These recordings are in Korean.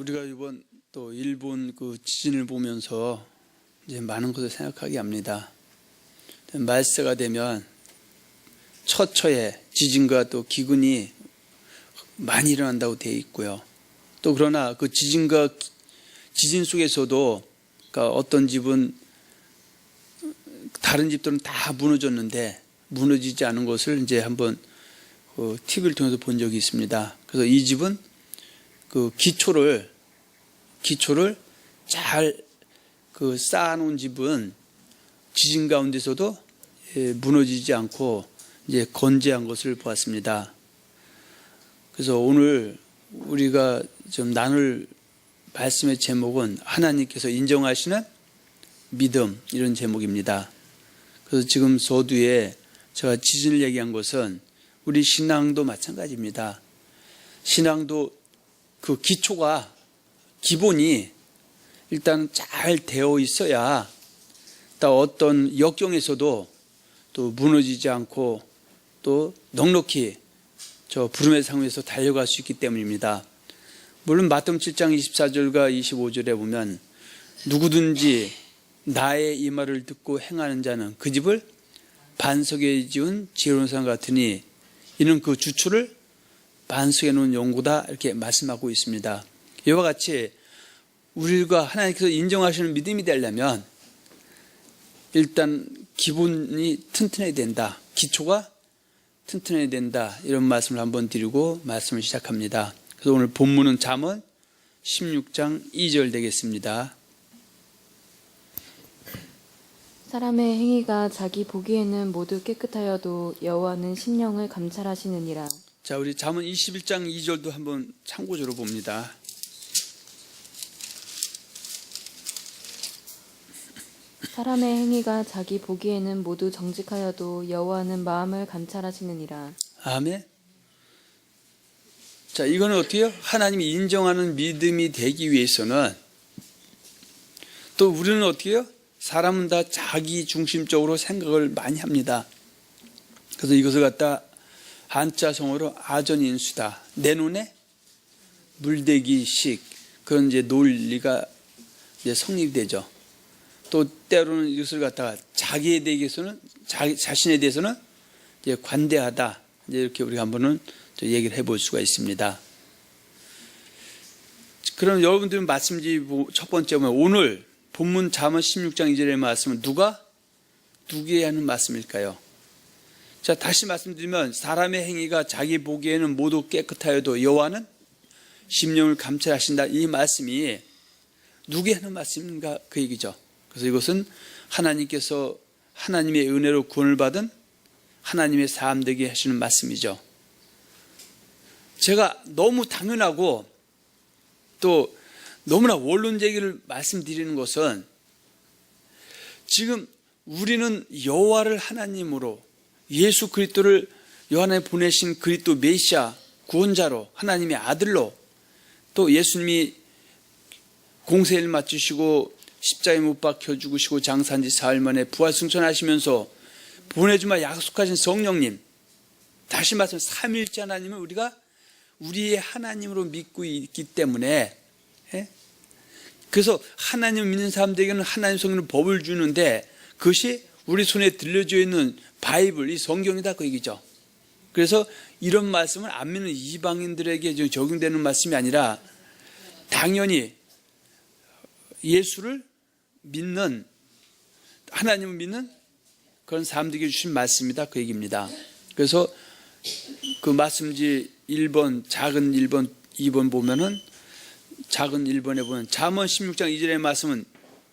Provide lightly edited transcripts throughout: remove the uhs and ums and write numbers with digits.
우리가 이번 또 일본 그 지진을 보면서 이제 많은 것을 생각하게 합니다. 말세가 되면 처처에 지진과 또 기근이 많이 일어난다고 되어 있고요. 또 그러나 그 지진과 지진 속에서도 그러니까 어떤 집은 다른 집들은 다 무너졌는데 무너지지 않은 것을 이제 한번 그 TV를 통해서 본 적이 있습니다. 그래서 이 집은 그 기초를 잘 그 쌓아놓은 집은 지진 가운데서도 무너지지 않고 이제 건재한 것을 보았습니다. 그래서 오늘 우리가 좀 나눌 말씀의 제목은 하나님께서 인정하시는 믿음, 이런 제목입니다. 그래서 지금 서두에 제가 지진을 얘기한 것은 우리 신앙도 마찬가지입니다. 신앙도 그 기초가 기본이 일단 잘 되어 있어야 또 어떤 역경에서도 또 무너지지 않고 또 넉넉히 저 부름의 상에서 달려갈 수 있기 때문입니다. 물론 마태복음 7장 24절과 25절에 보면 누구든지 나의 이 말을 듣고 행하는 자는 그 집을 반석에 지은 지혜로운 사람 같으니 이는 그 주추를 반석에 놓은 용구다, 이렇게 말씀하고 있습니다. 이와 같이 우리가 하나님께서 인정하시는 믿음이 되려면 일단 기본이 튼튼해야 된다, 기초가 튼튼해야 된다, 이런 말씀을 한번 드리고 말씀을 시작합니다. 그래서 오늘 본문은 잠언 16장 2절 되겠습니다. 사람의 행위가 자기 보기에는 모두 깨끗하여도 여호와는 심령을 감찰하시느니라. 자, 우리 잠언 21장 2절도 한번 참고적으로 봅니다. 사람의 행위가 자기 보기에는 모두 정직하여도 여호와는 마음을 감찰하시느니라. 아멘. 자, 이거는 어떻게요? 하나님이 인정하는 믿음이 되기 위해서는 또 우리는 어떻게요? 사람은 다 자기 중심적으로 생각을 많이 합니다. 그래서 이것을 갖다 한자성어로 아전인수다, 내 눈에 물대기식, 그런 이제 논리가 이제 성립이 되죠. 또 때로는 이것을 갖다가 자기에 대해서는 자신에 대해서는 이제 관대하다, 이제 이렇게 우리가 한번은 얘기를 해볼 수가 있습니다. 그럼 여러분들은 말씀지 첫 번째 보면 오늘 본문 잠언 16장 2절의 말씀은 누구에게 하는 말씀일까요? 자, 다시 말씀드리면 사람의 행위가 자기 보기에는 모두 깨끗하여도 여호와는 심령을 감찰하신다, 이 말씀이 누구에게 하는 말씀인가, 그 얘기죠. 그래서 이것은 하나님께서 하나님의 은혜로 구원을 받은 하나님의 사람들에게 하시는 말씀이죠. 제가 너무 당연하고 또 너무나 원론적으로 말씀드리는 것은 지금 우리는 여호와를 하나님으로, 예수 그리스도를 요한에 보내신 그리스도 메시아 구원자로, 하나님의 아들로, 또 예수님이 공생애를 마치시고 십자가에 못 박혀 죽으시고 장사한 지 사흘 만에 부활승천하시면서 보내주마 약속하신 성령님, 다시 말씀 삼위일체 하나님은 우리가 우리의 하나님으로 믿고 있기 때문에, 그래서 하나님을 믿는 사람들에게는 하나님 성령으로 법을 주는데 그것이 우리 손에 들려져 있는 바이블, 이 성경이다, 그 얘기죠. 그래서 이런 말씀을 안 믿는 이방인들에게 적용되는 말씀이 아니라 당연히 예수를 믿는, 하나님을 믿는 그런 사람들에게 주신 말씀이다, 그 얘기입니다. 그래서 그 말씀지 1번, 작은 1번, 2번 보면은 작은 1번에 보면 잠언 16장 2절의 말씀은,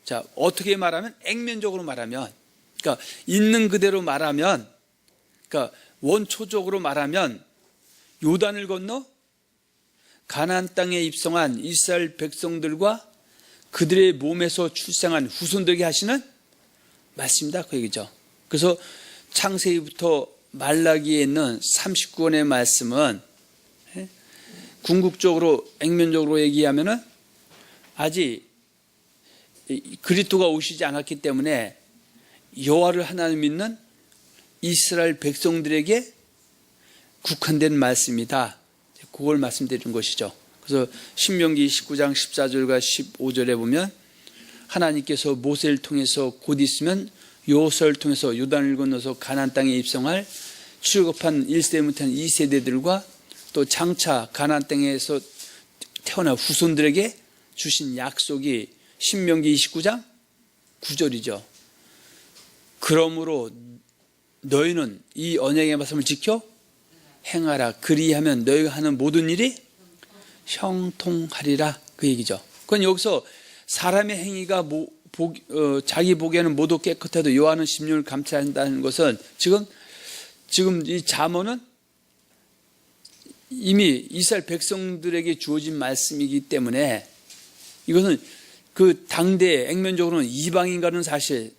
자, 어떻게 말하면, 액면적으로 말하면, 그러니까 있는 그대로 말하면, 그러니까 원초적으로 말하면 요단을 건너 가나안 땅에 입성한 이스라엘 백성들과 그들의 몸에서 출생한 후손들에게 하시는 말씀이다, 그 얘기죠. 그래서 창세기부터 말라기에 있는 39권의 말씀은 궁극적으로, 액면적으로 얘기하면은 아직 그리스도가 오시지 않았기 때문에 여호와를 하나님 믿는 이스라엘 백성들에게 국한된 말씀이다, 그걸 말씀드린 것이죠. 그래서 신명기 19장 14절과 15절에 보면 하나님께서 모세를 통해서 곧 있으면 여호수아를 통해서 요단을 건너서 가나안 땅에 입성할 출애굽한 1세부터 2세대들과 또 장차 가나안 땅에서 태어난 후손들에게 주신 약속이 신명기 29장 9절이죠. 그러므로 너희는 이 언약의 말씀을 지켜 행하라. 그리하면 너희가 하는 모든 일이 형통하리라. 그 얘기죠. 그건 여기서 사람의 행위가 자기 보기에는 모두 깨끗해도 여호와는 심령을 감찰한다는 것은 지금 이 잠언은 이미 이스라엘 백성들에게 주어진 말씀이기 때문에 이것은 그 당대에 액면적으로는 이방인과는 사실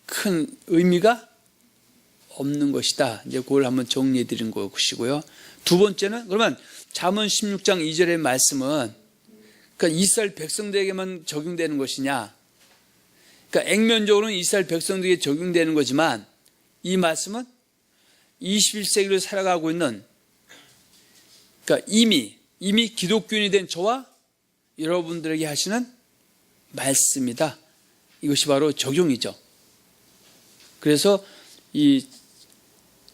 큰 의미가 없는 것이다. 이제 그걸 한번 정리해 드린 것이고요. 두 번째는 그러면 잠언 16장 2절의 말씀은 그러니까 이스라엘 백성들에게만 적용되는 것이냐? 그러니까 액면적으로는 이스라엘 백성들에게 적용되는 거지만 이 말씀은 21세기를 살아가고 있는 그러니까 이미 기독교인이 된 저와 여러분들에게 하시는 말씀이다. 이것이 바로 적용이죠. 그래서 이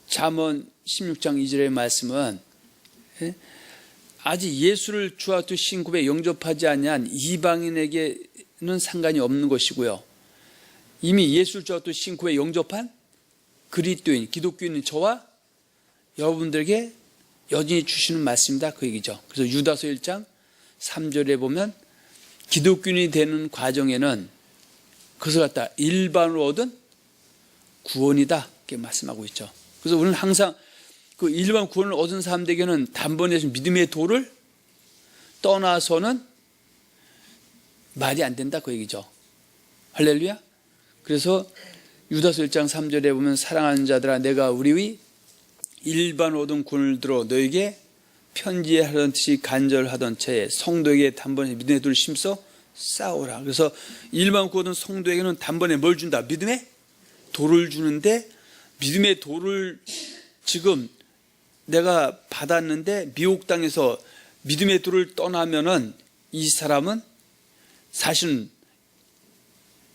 잠언 16장 2절의 말씀은 아직 예수를 주와 두 신급에 영접하지 아니한 이방인에게는 상관이 없는 것이고요. 이미 예수를 주와 두 신급에 영접한 그리스도인, 기독교인인 저와 여러분들에게 여전히 주시는 말씀이다. 그 얘기죠. 그래서 유다서 1장 3절에 보면 기독교인이 되는 과정에는 그것을 갖다 일반으로 얻은 구원이다. 이렇게 말씀하고 있죠. 그래서 우리는 항상 그 일반 구원을 얻은 사람들에게는 단번에 믿음의 도를 떠나서는 말이 안 된다. 그 얘기죠. 할렐루야. 그래서 유다서 1장 3절에 보면 사랑하는 자들아 내가 우리의 일반 얻은 구원을 들어 너에게 편지하던 듯이 간절하던 채에 성도에게 단번에 믿음의 돌을 심써 쌓으라. 그래서 일반 구원은 성도에게는 단번에 뭘 준다? 믿음의 돌을 주는데 믿음의 돌을 지금 내가 받았는데 미혹 당해서 믿음의 돌을 떠나면은 이 사람은 사실은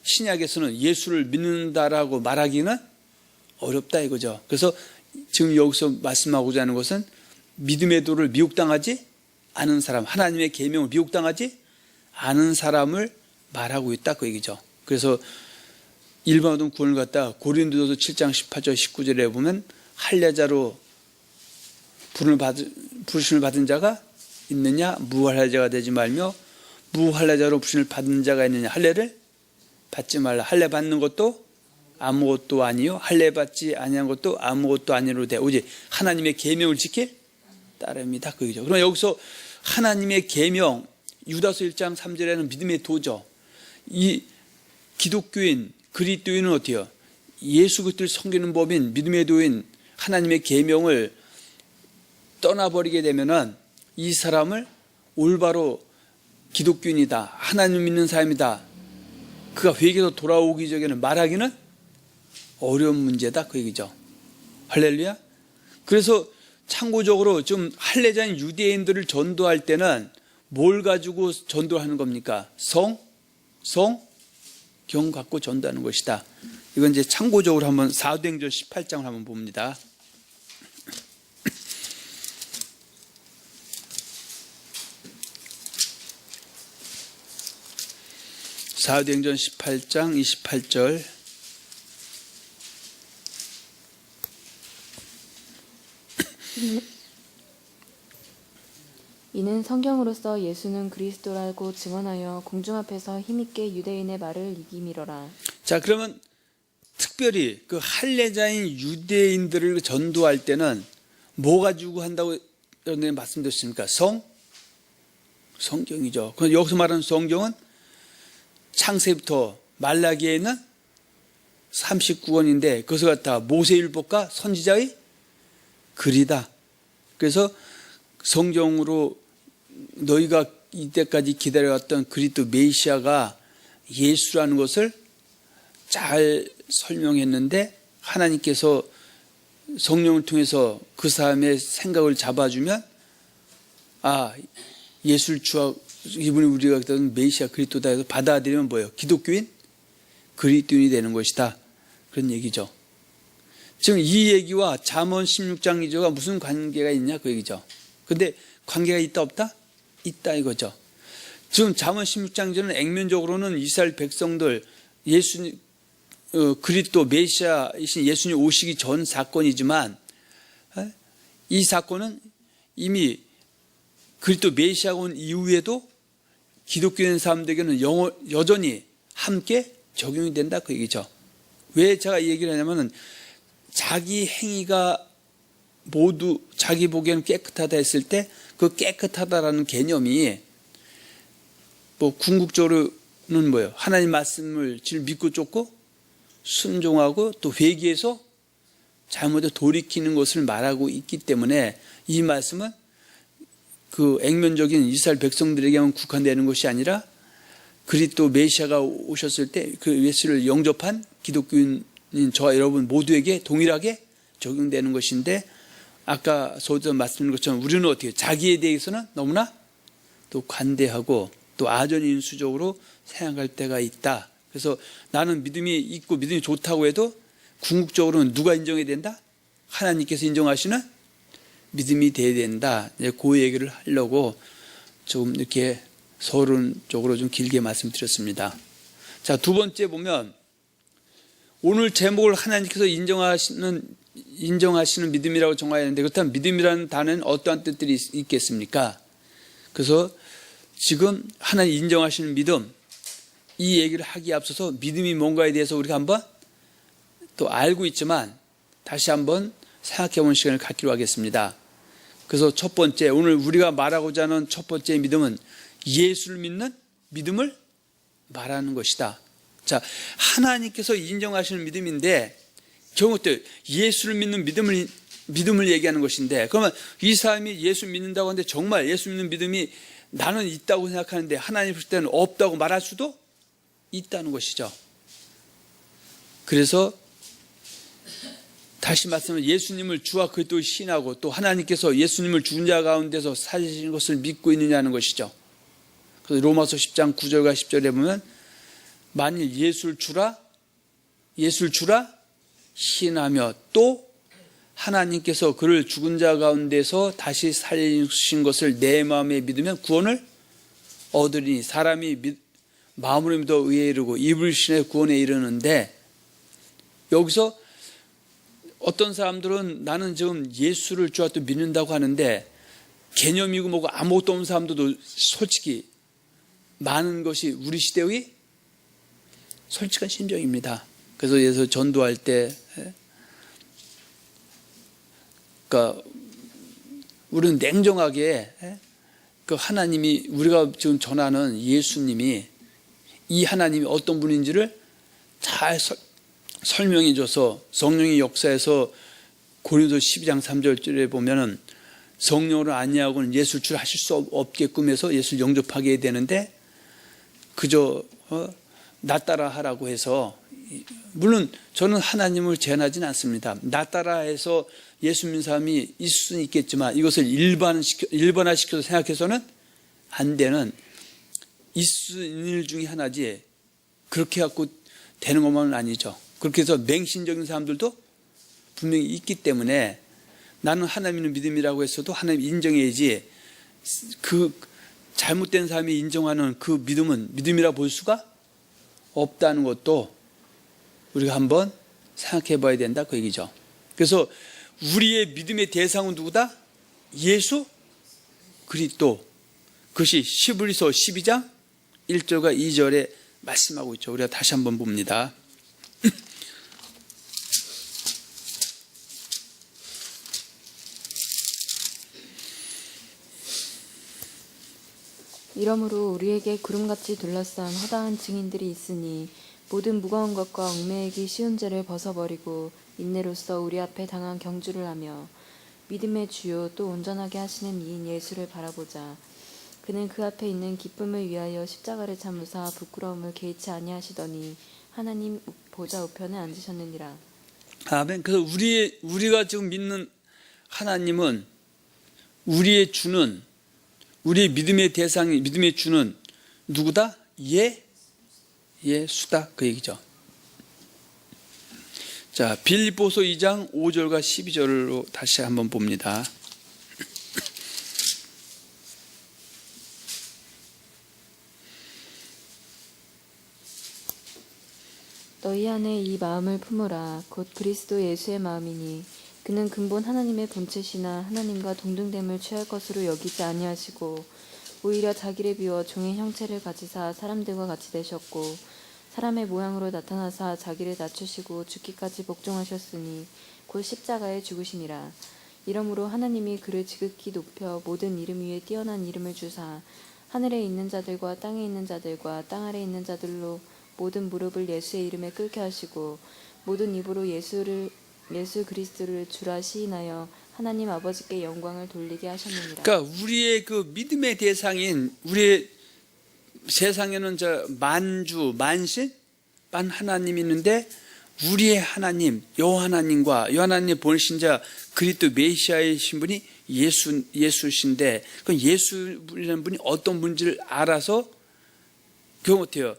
신약에서는 예수를 믿는다라고 말하기는 어렵다 이거죠. 그래서 지금 여기서 말씀하고자 하는 것은 믿음의 도를 미혹당하지 않은 사람, 하나님의 계명을 미혹당하지 않은 사람을 말하고 있다 그 얘기죠. 그래서 일반 얻은 구원을 갖다 고린도서 7장 18절 19절에 보면 할례자로 부르심을 받은 자가 있느냐 무할례자가 되지 말며 무할례자로 부르심을 받은 자가 있느냐 할례를 받지 말라. 할례 받는 것도 아무것도 아니요 할례 받지 아니한 것도 아무것도 아니로 돼 오직 하나님의 계명을 지킬 따름이다 그 얘기죠. 그럼 여기서 하나님의 계명 유다서 1장 3절에는 믿음의 도죠. 이 기독교인 그리스도인은 어때요? 예수 그리스도를 섬기는 법인 믿음의 도인 하나님의 계명을 떠나버리게 되면은 이 사람을 올바로 기독교인이다 하나님 믿는 사람이다 그가 회개에서 돌아오기 전에는 말하기는 어려운 문제다 그 얘기죠. 할렐루야. 그래서 참고적으로 좀 할례자인 유대인들을 전도할 때는 뭘 가지고 전도하는 겁니까? 성경 갖고 전도하는 것이다. 이건 이제 참고적으로 한번 사도행전 18장을 한번 봅니다. 사도행전 18장 28절 이는 성경으로서 예수는 그리스도라고 증언하여 공중 앞에서 힘있게 유대인의 말을 이기미러라. 자 그러면 특별히 그 할례자인 유대인들을 전도할 때는 뭐 가지고 한다고 여러분들이 말씀드렸습니까? 성경이죠. 그럼 여기서 말하는 성경은 창세부터 말라기에 있는 39권인데 그것을 갖다 모세율법과 선지자의 글이다. 그래서 성경으로 너희가 이때까지 기다려왔던 그리스도 메시아가 예수라는 것을 잘 설명했는데 하나님께서 성령을 통해서 그 사람의 생각을 잡아주면 예수를 주와 이분이 우리가 그랬던 메시아 그리스도다 해서 받아들이면 뭐예요? 기독교인? 그리스도인이 되는 것이다. 그런 얘기죠. 지금 이 얘기와 잠언 16장 2절가 무슨 관계가 있냐 그 얘기죠. 근데 관계가 있다 없다? 있다 이거죠. 지금 잠언 16장 2절은 액면적으로는 이스라엘 백성들 예수님 그리스도 메시아이신 예수님 오시기 전 사건이지만 이 사건은 이미 그리스도 메시아가 온 이후에도 기독교인 사람들에게는 여전히 함께 적용이 된다 그 얘기죠. 왜 제가 이 얘기를 하냐면은 자기 행위가 모두 자기 보기에는 깨끗하다 했을 때 그 깨끗하다라는 개념이 뭐 궁극적으로는 뭐예요? 하나님 말씀을 믿고 쫓고 순종하고 또 회개해서 잘못에 돌이키는 것을 말하고 있기 때문에 이 말씀은 그 액면적인 이스라엘 백성들에게만 국한되는 것이 아니라 그리스도 메시아가 오셨을 때 그 예수를 영접한 기독교인 저와 여러분 모두에게 동일하게 적용되는 것인데 아까 서두에 말씀드린 것처럼 우리는 어떻게 자기에 대해서는 너무나 또 관대하고 또 아전인수적으로 생각할 때가 있다. 그래서 나는 믿음이 있고 믿음이 좋다고 해도 궁극적으로는 누가 인정해야 된다? 하나님께서 인정하시는 믿음이 돼야 된다. 그 얘기를 하려고 좀 이렇게 서론적으로 좀 길게 말씀드렸습니다. 자, 두 번째 보면 오늘 제목을 하나님께서 인정하시는 믿음이라고 정하였는데 그렇다면 믿음이라는 단어는 어떠한 뜻들이 있겠습니까? 그래서 지금 하나님 인정하시는 믿음 이 얘기를 하기에 앞서서 믿음이 뭔가에 대해서 우리가 한번 또 알고 있지만 다시 한번 생각해 보는 시간을 갖기로 하겠습니다. 그래서 첫 번째 오늘 우리가 말하고자 하는 첫 번째 믿음은 예수를 믿는 믿음을 말하는 것이다. 자, 하나님께서 인정하시는 믿음인데 경우 때 예수를 믿는 믿음을 얘기하는 것인데 그러면 이 사람이 예수 믿는다고 하는데 정말 예수 믿는 믿음이 나는 있다고 생각하는데 하나님 볼 때는 없다고 말할 수도 있다는 것이죠. 그래서 다시 말씀하면 예수님을 주와 그리스도 신하고 또 하나님께서 예수님을 죽은 자 가운데서 살리신 것을 믿고 있느냐는 것이죠. 그래서 로마서 10장 9절과 10절에 보면 만일 예수를 주라 신하며 또 하나님께서 그를 죽은 자 가운데서 다시 살리신 것을 내 마음에 믿으면 구원을 얻으리니 사람이 마음으로 믿어 의에 이르고 입을 신해 구원에 이르는데 여기서 어떤 사람들은 나는 지금 예수를 주와 또 믿는다고 하는데 개념이고 뭐고 아무것도 없는 사람들도 솔직히 많은 것이 우리 시대의 솔직한 심정입니다. 그래서 예수 전도할 때 그러니까 우리는 냉정하게 그 하나님이 우리가 지금 전하는 예수님이 이 하나님이 어떤 분인지를 잘 설명해 줘서 성령의 역사에서 고린도 12장 3절에 보면은 성령으로 아니하고는 예수를 줄 하실 수 없게끔 해서 예수를 영접하게 해야 되는데 그저 나 따라 하라고 해서 물론 저는 하나님을 제한하지는 않습니다. 나 따라 해서 예수 믿는 사람이 있을 수는 있겠지만 이것을 일반화시켜서 생각해서는 안 되는 있을 수 있는 일 중에 하나지 그렇게 갖고 되는 것만은 아니죠. 그렇게 해서 맹신적인 사람들도 분명히 있기 때문에 나는 하나님의 믿음이라고 했어도 하나님 인정해야지 그 잘못된 사람이 인정하는 그 믿음은 믿음이라 볼 수가 없다는 것도 우리가 한번 생각해 봐야 된다 그 얘기죠. 그래서 우리의 믿음의 대상은 누구다? 예수 그리스도. 그것이 히브리서 12장 1절과 2절에 말씀하고 있죠. 우리가 다시 한번 봅니다. 이러므로 우리에게 구름같이 둘러싼 허다한 증인들이 있으니 모든 무거운 것과 얽매이기 쉬운 죄를 벗어버리고 인내로써 우리 앞에 당한 경주를 하며 믿음의 주요 또 온전하게 하시는 이인 예수를 바라보자. 그는 그 앞에 있는 기쁨을 위하여 십자가를 참으사 부끄러움을 개의치 아니하시더니 하나님 보좌 우편에 앉으셨느니라. 아멘. 그래서 우리가 지금 믿는 하나님은 우리의 주는 우리의 믿음의 대상이, 믿음의 주는 누구다? 예수다. 그 얘기죠. 자, 빌립보서 2장 5절과 12절로 다시 한번 봅니다. 너희 안에 이 마음을 품으라. 곧 그리스도 예수의 마음이니 그는 근본 하나님의 본체시나 하나님과 동등됨을 취할 것으로 여기지 아니하시고 오히려 자기를 비워 종의 형체를 가지사 사람들과 같이 되셨고 사람의 모양으로 나타나사 자기를 낮추시고 죽기까지 복종하셨으니 곧 십자가에 죽으심이라. 이러므로 하나님이 그를 지극히 높여 모든 이름 위에 뛰어난 이름을 주사 하늘에 있는 자들과 땅에 있는 자들과 땅 아래 있는 자들로 모든 무릎을 예수의 이름에 꿇게 하시고 모든 입으로 예수 그리스도를 주라 시인하여 하나님 아버지께 영광을 돌리게 하셨느니라. 그러니까 우리의 그 믿음의 대상인, 우리의 세상에는 저 만주, 만신, 만 하나님이 있는데 우리의 하나님, 여호와 하나님 보내신 자 그리스도 메시아이신 분이 예수신데, 그 예수라는 분이 어떤 분인지를 알아서 그거 어때요?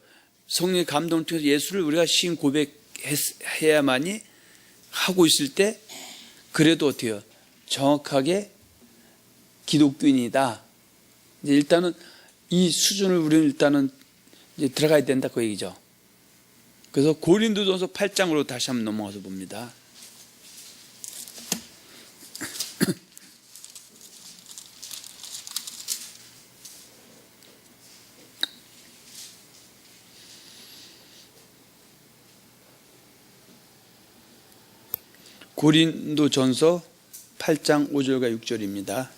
성령의 감동을 통해서 예수를 우리가 시인 고백해야만이 하고 있을 때, 그래도 어때요? 정확하게 기독교인이다. 이제 일단은 이 수준을 우리는 일단은 이제 들어가야 된다, 그 얘기죠. 그래서 고린도전서 8장으로 다시 한번 넘어가서 봅니다. 고린도전서 8장 5절과 6절입니다.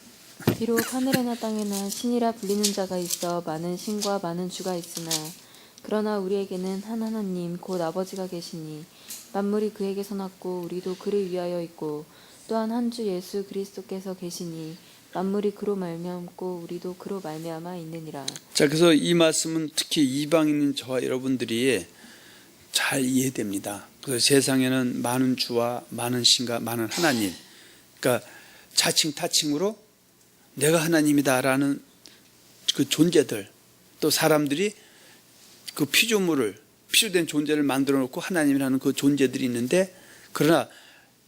비록 하늘에나 땅에나 신이라 불리는 자가 있어 많은 신과 많은 주가 있으나 그러나 우리에게는 한 하나님 곧 아버지가 계시니 만물이 그에게서 났고 우리도 그를 위하여 있고 또한 한 주 예수 그리스도께서 계시니 만물이 그로 말미암고 우리도 그로 말미암아 있느니라. 자, 그래서 이 말씀은 특히 이방인인 저와 여러분들이 잘 이해됩니다. 그래서 세상에는 많은 주와 많은 신과 많은 하나님, 그러니까 자칭 타칭으로 내가 하나님이다라는 그 존재들, 또 사람들이 그 피조된 존재를 만들어 놓고 하나님이라는 그 존재들이 있는데, 그러나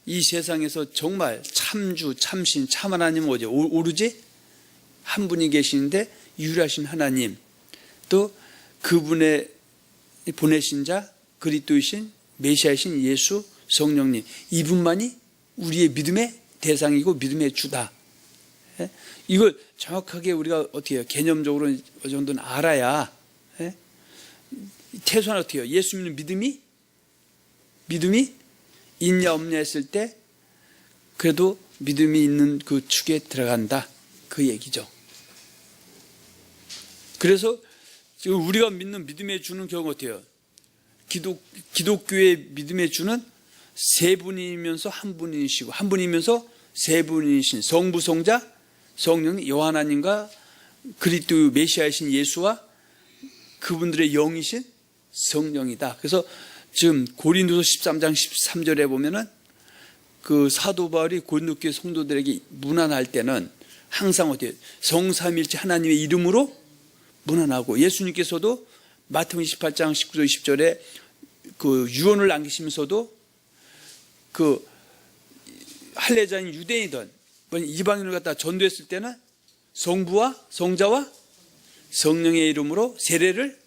이 세상에서 정말 참주, 참신, 참 하나님은 어디 오로지 한 분이 계시는데 유일하신 하나님, 또 그분의 보내신 자 그리스도이신 메시아이신 예수 성령님, 이분만이 우리의 믿음의 대상이고 믿음의 주다. 이걸 정확하게 우리가 어떻게 해요? 개념적으로 어느 정도는 알아야, 태소는 어떻게 해요? 예수 믿는 믿음이 있냐 없냐 했을 때 그래도 믿음이 있는 그 축에 들어간다, 그 얘기죠. 그래서 지금 우리가 믿는 믿음의 주는 결국 어떻게 해요? 기독교의 믿음의 주는 세 분이면서 한 분이시고 한 분이면서 세 분이신 성부, 성자, 성령, 여호와 하나님과 그리스도 메시아이신 예수와 그분들의 영이신 성령이다. 그래서 지금 고린도서 13장 13절에 보면은 그 사도 바울이 고린도교회 성도들에게 문안할 때는 항상 어때요? 성삼일체 하나님의 이름으로 문안하고, 예수님께서도 마태복음 28장 19절 20절에 그 유언을 남기시면서도 그 할례자인 유대인이든 이방인을 갖다 전도했을 때는 성부와 성자와 성령의 이름으로 세례를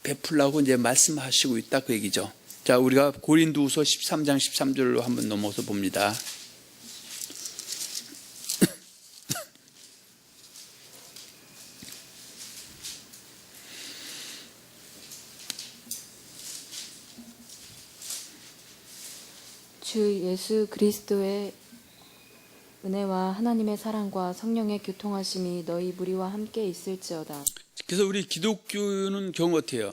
베풀라고 이제 말씀하시고 있다, 그 얘기죠. 자, 우리가 고린도후서 13장 13절로 한번 넘어서 봅니다. 주 예수 그리스도의 은혜와 하나님의 사랑과 성령의 교통하심이 너희 무리와 함께 있을지어다. 그래서 우리 기독교는 경우 어때요?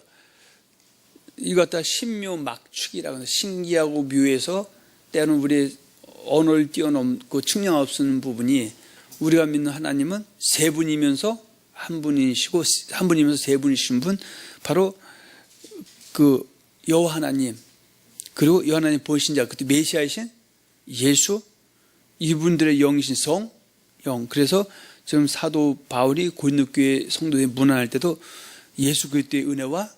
이거 갖다 신묘 막축이라고 해서 신기하고 묘해서 때로는 우리의 언어를 뛰어넘고 측량 없는 부분이, 우리가 믿는 하나님은 세 분이면서 한 분이시고 한 분이면서 세 분이신 분, 바로 그 여호와 하나님, 그리고 여호와 하나님 보이신 자, 그때 메시아이신 예수, 이분들의 영이신 성, 영. 그래서 지금 사도 바울이 고린도 교회 성도에 문안할 때도 예수 그리스도의 은혜와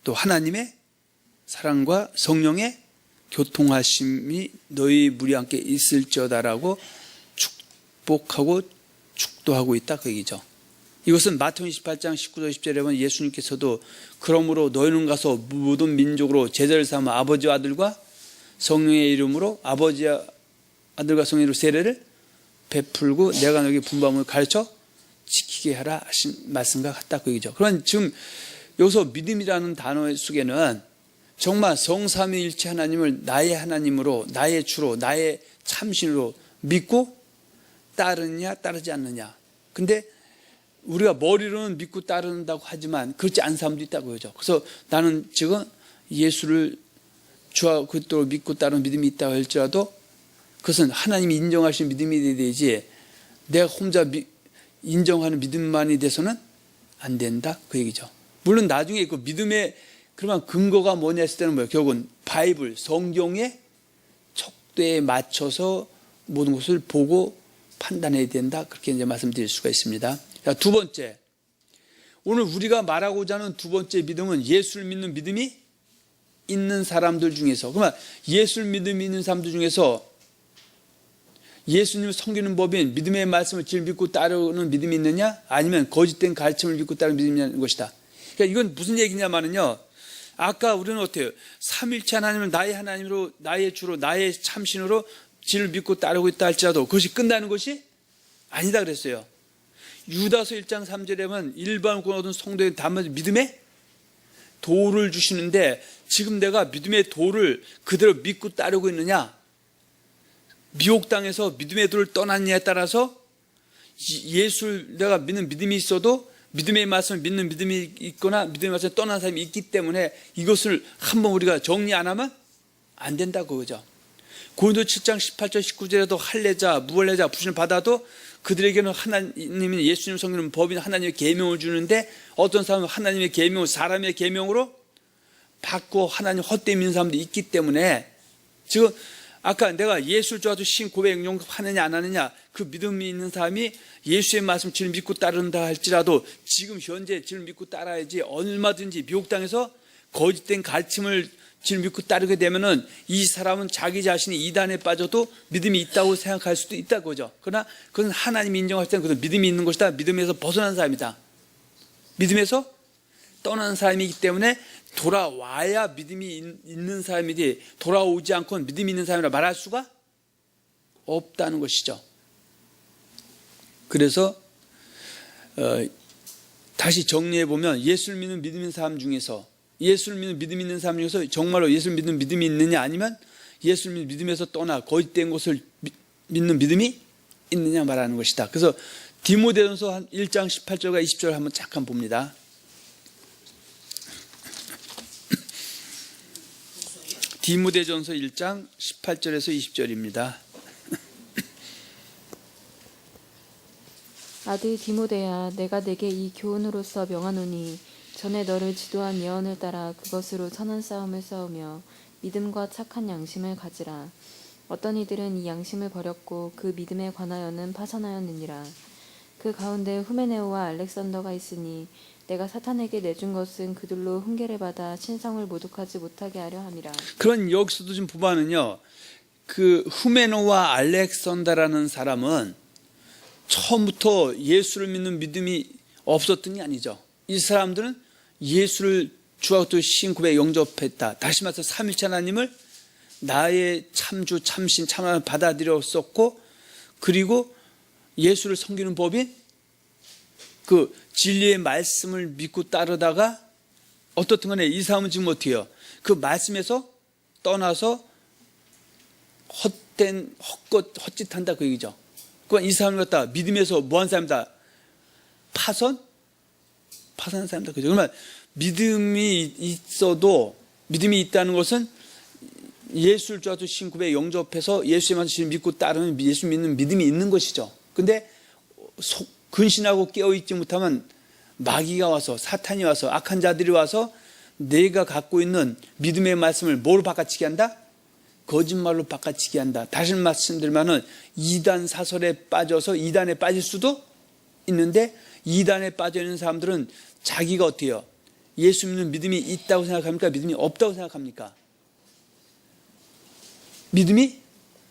또 하나님의 사랑과 성령의 교통하심이 너희 무리 함께 있을지어다라고 축복하고 축도하고 있다 그 얘기죠. 이것은 마태복음 28장 19절 20절에 보면 예수님께서도 그러므로 너희는 가서 모든 민족으로 제자를 삼아 아버지와 아들과 성령의 이름으로 아버지와 아들과 성령의 이름으로 세례를 베풀고 내가 너에게 분부함을 가르쳐 지키게 하라 하신 말씀과 같다 그 얘기죠. 그러면 지금 여기서 믿음이라는 단어 속에는 정말 성삼위일체 하나님을 나의 하나님으로 나의 주로 나의 참신으로 믿고 따르느냐 따르지 않느냐. 근데 우리가 머리로는 믿고 따른다고 하지만 그렇지 않은 사람도 있다고 그러죠. 그래서 나는 지금 예수를 주와 그리스도로 믿고 따르는 믿음이 있다고 할지라도 그것은 하나님이 인정하시는 믿음이 되지 내가 혼자 인정하는 믿음만이 돼서는 안 된다 그 얘기죠. 물론 나중에 그 믿음의 그러면 근거가 뭐냐 했을 때는 뭐예요? 결국은 바이블 성경의 척도에 맞춰서 모든 것을 보고 판단해야 된다 그렇게 이제 말씀드릴 수가 있습니다. 자, 두 번째, 오늘 우리가 말하고자 하는 두 번째 믿음은 예수를 믿는 믿음이 있는 사람들 중에서, 그러면 예수를 믿음이 있는 사람들 중에서 예수님을 섬기는 법인 믿음의 말씀을 질 믿고 따르는 믿음이 있느냐 아니면 거짓된 가르침을 믿고 따르는 믿음이 있는 것이다. 그러니까 이건 무슨 얘기냐면요, 아까 우리는 어때요? 삼일체 하나님을 나의 하나님으로 나의 주로 나의 참신으로 진을 믿고 따르고 있다 할지라도 그것이 끝나는 것이 아니다 그랬어요. 유다서 1장 3절에 보면 일반 구원 얻은 성도에게 담은 믿음의 도를 주시는데 지금 내가 믿음의 도를 그대로 믿고 따르고 있느냐, 미혹당해서 믿음의 도를 떠났냐에 따라서 예수를 내가 믿는 믿음이 있어도 믿음의 말씀을 믿는 믿음이 있거나 믿음의 말씀을 떠난 사람이 있기 때문에 이것을 한번 우리가 정리 안 하면 안 된다고 그죠. 고린도 7장 18절 19절에도 할례자 무할례자 부신을 받아도 그들에게는 하나님이 예수님 섬기는 법인 하나님의 계명을 주는데 어떤 사람은 하나님의 계명을 사람의 계명으로 받고 하나님 헛되이 믿는 사람도 있기 때문에 지금 아까 내가 예수를 좋아도 신 고백 용납하느냐 안 하느냐 그 믿음이 있는 사람이 예수의 말씀 지를 믿고 따른다 할지라도 지금 현재 지를 믿고 따라야지 얼마든지 미혹당해서 거짓된 가르침을 지를 믿고 따르게 되면은 이 사람은 자기 자신이 이단에 빠져도 믿음이 있다고 생각할 수도 있다고 그죠. 그러나 그건 하나님이 인정할 때는 그것은 믿음이 있는 것이다. 믿음에서 벗어난 사람이다. 믿음에서 떠난 사람이기 때문에 돌아와야 믿음이 있는 사람이지 돌아오지 않고는 믿음이 있는 사람이라 말할 수가 없다는 것이죠. 그래서 다시 정리해 보면 예수를 믿는 믿음 있는 사람 중에서 예수를 믿는 믿음 있는 사람 중에서 정말로 예수를 믿는 믿음이 있느냐 아니면 예수를 믿는 믿음에서 떠나 거짓된 것을 믿는 믿음이 있느냐 말하는 것이다. 그래서 디모데전서 한 1장 18절과 20절 한번 잠깐 봅니다. 디모데전서 1장 18절에서 20절입니다. 아들 디모데야, 내가 내게 이 교훈으로서 명하노니 전에 너를 지도한 예언을 따라 그것으로 선한 싸움을 싸우며 믿음과 착한 양심을 가지라. 어떤 이들은 이 양심을 버렸고 그 믿음에 관하여는 파산하였느니라. 그 가운데 후메네오와 알렉산더가 있으니 내가 사탄에게 내준 것은 그들로 훈계를 받아 신성을 모독하지 못하게 하려 함이라. 그런 여기서도 좀 보면은요, 그 후메노와 알렉산더라는 사람은 처음부터 예수를 믿는 믿음이 없었던 게 아니죠. 이 사람들은 예수를 주와 또 신고백에 영접했다. 다시 말해서 삼일체 하나님을 나의 참주 참신 참하나님을 받아들였었고, 그리고 예수를 섬기는 법인 그 진리의 말씀을 믿고 따르다가 어떻든 간에 이 사람은 지금 어떻게 해요? 그 말씀에서 떠나서 헛짓한다 그 얘기죠. 그러니까 이 사람을 갖다 믿음에서 뭐한 사람이다? 파산한 사람이다. 그죠? 그러면 믿음이 있어도 믿음이 있다는 것은 예수를 주와 신구에 영접해서 예수의 말씀을 믿고 따르는 예수 믿는 믿음이 있는 것이죠. 근데 근신하고 깨어있지 못하면 마귀가 와서 사탄이 와서 악한 자들이 와서 내가 갖고 있는 믿음의 말씀을 뭐로 바꿔치기 한다? 거짓말로 바꿔치기 한다. 다시 말씀드리면은 이단 사설에 빠져서 이단에 빠질 수도 있는데, 이단에 빠져 있는 사람들은 자기가 어때요? 예수 믿는 믿음이 있다고 생각합니까? 믿음이 없다고 생각합니까? 믿음이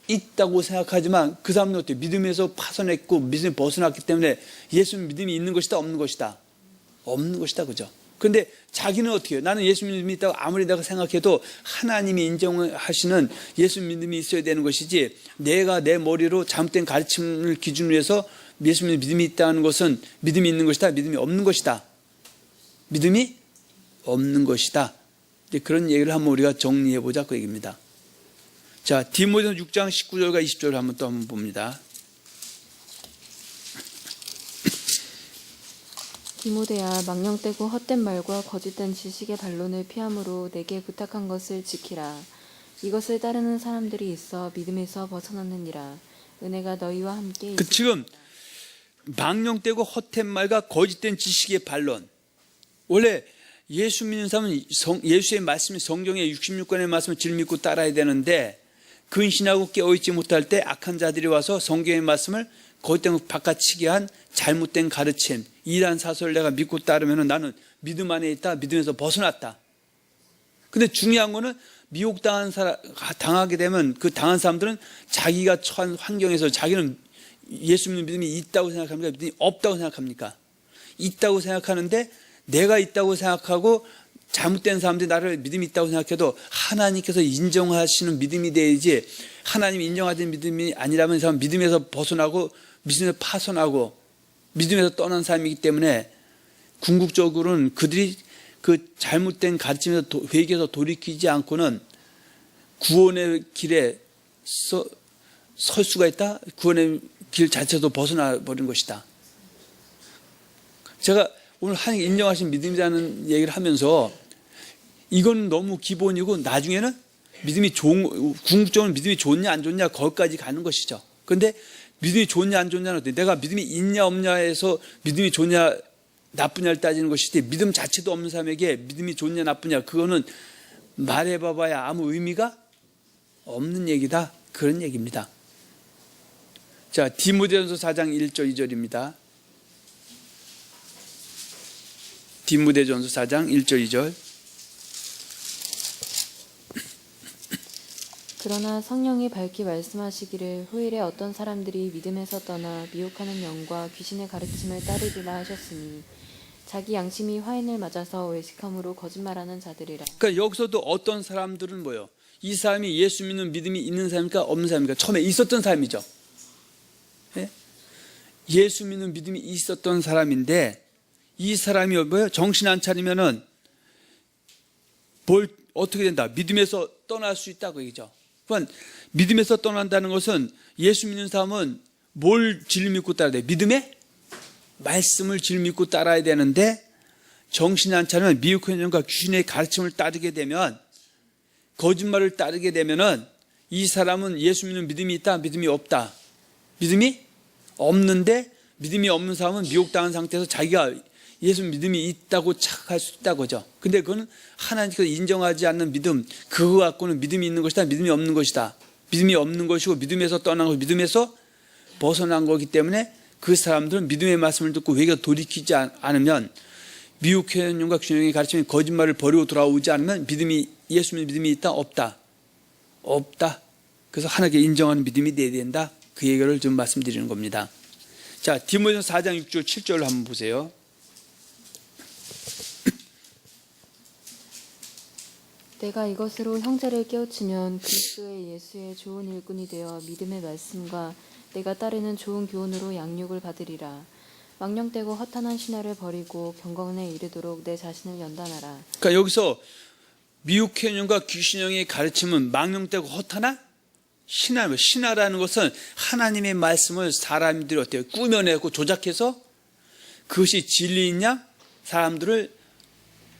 있다고 생각하지만 그 사람은 어때요? 믿음에서 파손했고 믿음이 벗어났기 때문에 예수 믿음이 있는 것이다, 없는 것이다? 없는 것이다, 그죠? 근데 자기는 어떻게 해요? 나는 예수 믿음이 있다고 아무리 내가 생각해도 하나님이 인정하시는 예수 믿음이 있어야 되는 것이지, 내가 내 머리로 잘못된 가르침을 기준으로 해서 예수 믿음이 있다는 것은 믿음이 있는 것이다, 믿음이 없는 것이다? 믿음이 없는 것이다. 이제 그런 얘기를 한번 우리가 정리해보자, 그 얘기입니다. 자, 디모데전서 6장 19절과 20절을 한번 봅니다. 디모데야, 망령되고 헛된 말과 거짓된 지식의 반론을 피함으로 내게 부탁한 것을 지키라. 이것을 따르는 사람들이 있어 믿음에서 벗어났느니라. 은혜가 너희와 함께 있으리라. 지금 망령되고 헛된 말과 거짓된 지식의 반론. 원래 예수 믿는 사람은 예수의 말씀이 성경의 66권의 말씀을 질믿고 따라야 되는데, 근신하고 깨어있지 못할 때 악한 자들이 와서 성경의 말씀을 거짓된 바꿔치기 한 잘못된 가르침, 이란 사설을 내가 믿고 따르면 나는 믿음 안에 있다, 믿음에서 벗어났다. 근데 중요한 거는 당하게 되면 그 당한 사람들은 자기가 처한 환경에서 자기는 예수 믿는 믿음이 있다고 생각합니까? 믿음이 없다고 생각합니까? 있다고 생각하는데, 내가 있다고 생각하고 잘못된 사람들이 나를 믿음이 있다고 생각해도 하나님께서 인정하시는 믿음이 돼야지, 하나님이 인정하시는 믿음이 아니라면 이 사람은 믿음에서 벗어나고 믿음에서 파손하고 믿음에서 떠난 사람이기 때문에, 궁극적으로는 그들이 그 잘못된 가르침에서 회개해서 돌이키지 않고는 구원의 길에 설 수가 있다? 구원의 길 자체도 벗어나 버린 것이다. 제가 오늘 하나님 인정하신 믿음이라는 얘기를 하면서 이건 너무 기본이고, 나중에는 믿음이 궁극적으로 믿음이 좋냐 안 좋냐 거기까지 가는 것이죠. 그런데 믿음이 좋냐 안 좋냐는 어때? 내가 믿음이 있냐 없냐에서 믿음이 좋냐 나쁘냐를 따지는 것이지, 믿음 자체도 없는 사람에게 믿음이 좋냐 나쁘냐 그거는 말해봐봐야 아무 의미가 없는 얘기다, 그런 얘기입니다. 자, 디모데전서 4장 1절 2절입니다. 디모데전서 4장 1절 2절. 그러나 성령이 밝히 말씀하시기를 후일에 어떤 사람들이 믿음에서 떠나 미혹하는 영과 귀신의 가르침을 따르리라 하셨으니 자기 양심이 화인을 맞아서 외식함으로 거짓말하는 자들이라. 그러니까 여기서도 어떤 사람들은 뭐예요? 이 사람이 예수 믿는 믿음이 있는 사람입니까? 없는 사람입니까? 처음에 있었던 사람이죠. 예? 예수 믿는 믿음이 있었던 사람인데, 이 사람이 뭐예요? 정신 안 차리면은 뭘 어떻게 된다? 믿음에서 떠날 수 있다고 얘기죠. 그러니까 믿음에서 떠난다는 것은, 예수 믿는 사람은 뭘 질믿고 따라야 돼? 믿음의 말씀을 질믿고 따라야 되는데, 정신이 안 차리면 미혹한 영과 귀신의 가르침을 따르게 되면, 거짓말을 따르게 되면은 이 사람은 예수 믿는 믿음이 있다, 믿음이 없다. 믿음이 없는데, 믿음이 없는 사람은 미혹당한 상태에서 자기가 예수 믿음이 있다고 착각할 수 있다고 하죠. 근데 그건 하나님께서 인정하지 않는 믿음, 그거 갖고는 믿음이 있는 것이다, 믿음이 없는 것이다. 믿음이 없는 것이고 믿음에서 떠난 것, 믿음에서 벗어난 거기 때문에 그 사람들은 믿음의 말씀을 듣고 회개가 돌이키지 않으면, 미혹한 영과 귀신의 가르침이 거짓말을 버리고 돌아오지 않으면 예수 믿는 믿음이 있다, 없다? 없다. 그래서 하나님께 인정하는 믿음이 돼야 된다. 그 얘기를 좀 말씀드리는 겁니다. 자, 디모데전서 4장 6절 7절을 한번 보세요. 내가 이것으로 형제를 깨우치면 그리스도의 예수의 좋은 일꾼이 되어 믿음의 말씀과 내가 따르는 좋은 교훈으로 양육을 받으리라. 망령되고 허탄한 신화를 버리고 경건에 이르도록 내 자신을 연단하라. 그러니까 여기서 미혹한 영과 귀신영의 가르침은 망령되고 허탄한 신화예요. 신화라는 것은 하나님의 말씀을 사람들이 어때요? 꾸며내고 조작해서 그것이 진리인 양 사람들을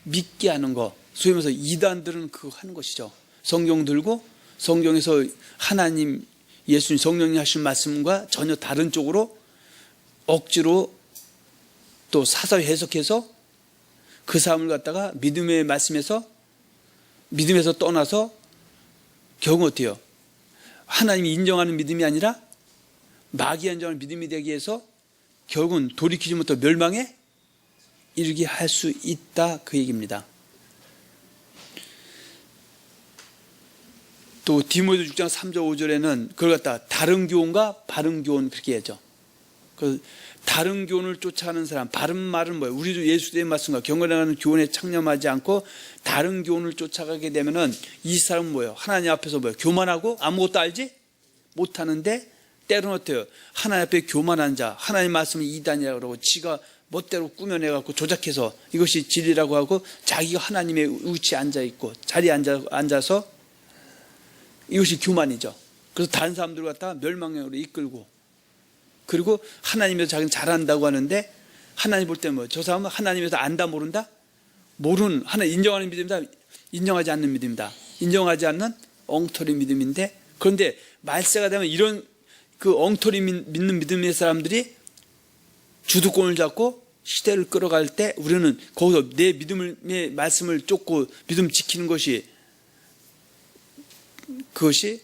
믿게 하는 거. 소위 말해서 이단들은 그거 하는 것이죠. 성경 들고 성경에서 하나님, 예수님, 성령님 하신 말씀과 전혀 다른 쪽으로 억지로 또 사설 해석해서 그 사람을 갖다가 믿음의 말씀에서, 믿음에서 떠나서 결국 어때요? 하나님이 인정하는 믿음이 아니라 마귀가 인정하는 믿음이 되기 위해서 결국은 돌이키지 못해 멸망에 이르게 할 수 있다, 그 얘기입니다. 또 디모데 6장 3절 5절에는 그걸 갖다 다른 교훈과 바른 교훈 그렇게 하죠. 그 다른 교훈을 쫓아가는 사람, 바른 말은 뭐예요? 우리도 예수의 말씀과 경건하는 교훈에 창념하지 않고 다른 교훈을 쫓아가게 되면은 이 사람은 뭐예요? 하나님 앞에서 뭐예요? 교만하고 아무것도 알지 못하는데, 때로는 어때요? 하나님 앞에 교만한 자, 하나님 말씀을 이단이라고 그러고 지가 멋대로 꾸며내갖고 조작해서 이것이 진리라고 하고 자기가 하나님의 위치에 앉아있고 자리에 앉아서 이것이 교만이죠. 그래서 다른 사람들을 갖다가 멸망으로 이끌고, 그리고 하나님에서 자기는 잘한다고 하는데 하나님 볼 때 뭐 저 사람은 하나님에서 안다 모른다? 모르는, 하나님 인정하는 믿음이다, 인정하지 않는 믿음이다. 인정하지 않는 엉터리 믿음인데, 그런데 말세가 되면 이런 그 엉터리 믿는 믿음의 사람들이 주도권을 잡고 시대를 끌어갈 때 우리는 거기서 내 믿음의 말씀을 쫓고 믿음 지키는 것이, 그것이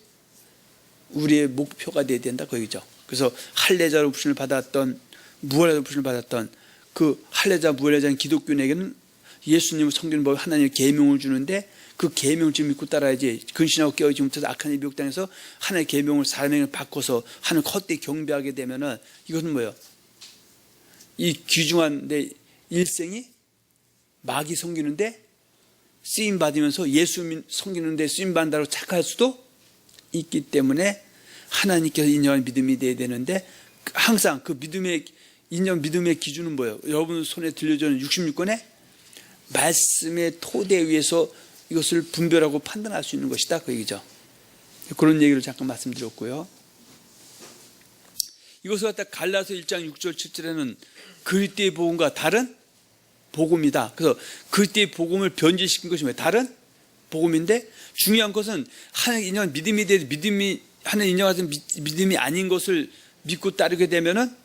우리의 목표가 되어야 된다, 그 얘기죠. 그래서 할례자로 부름을 받았던, 무할례자로 부름을 받았던 그 할례자 무할례자인 기독교인에게는 예수님을 섬기는 법, 하나님의 계명을 주는데 그 계명을 지금 믿고 따라야지, 근신하고 깨어있지 못해서 악한 일이 미혹당해서 하나님의 계명을 사람에게 바꿔서 하나님 헛되이 경배하게 되면은 이것은 뭐예요? 이 귀중한 내 일생이 마귀 섬기는데 쓰임 받으면서 예수 섬기는데 쓰임 받는다고 착할 수도 있기 때문에 하나님께서 인정하는 믿음이 되어야 되는데, 항상 그 믿음의 믿음의 기준은 뭐예요? 여러분 손에 들려주는 66권의 말씀의 토대 위에서 이것을 분별하고 판단할 수 있는 것이다, 그 얘기죠. 그런 얘기를 잠깐 말씀드렸고요. 이것을 갖다 갈라서 1장 6절 7절에는 그리스도의 복음과 다른 복음이다. 그래서 그리스도의 복음을 변질시킨 것이 뭐예요? 다른 복음인데, 중요한 것은 하나님 인정한 믿음이 돼, 믿음이 하나님 인정하는 믿음이 아닌 것을 믿고 따르게 되면은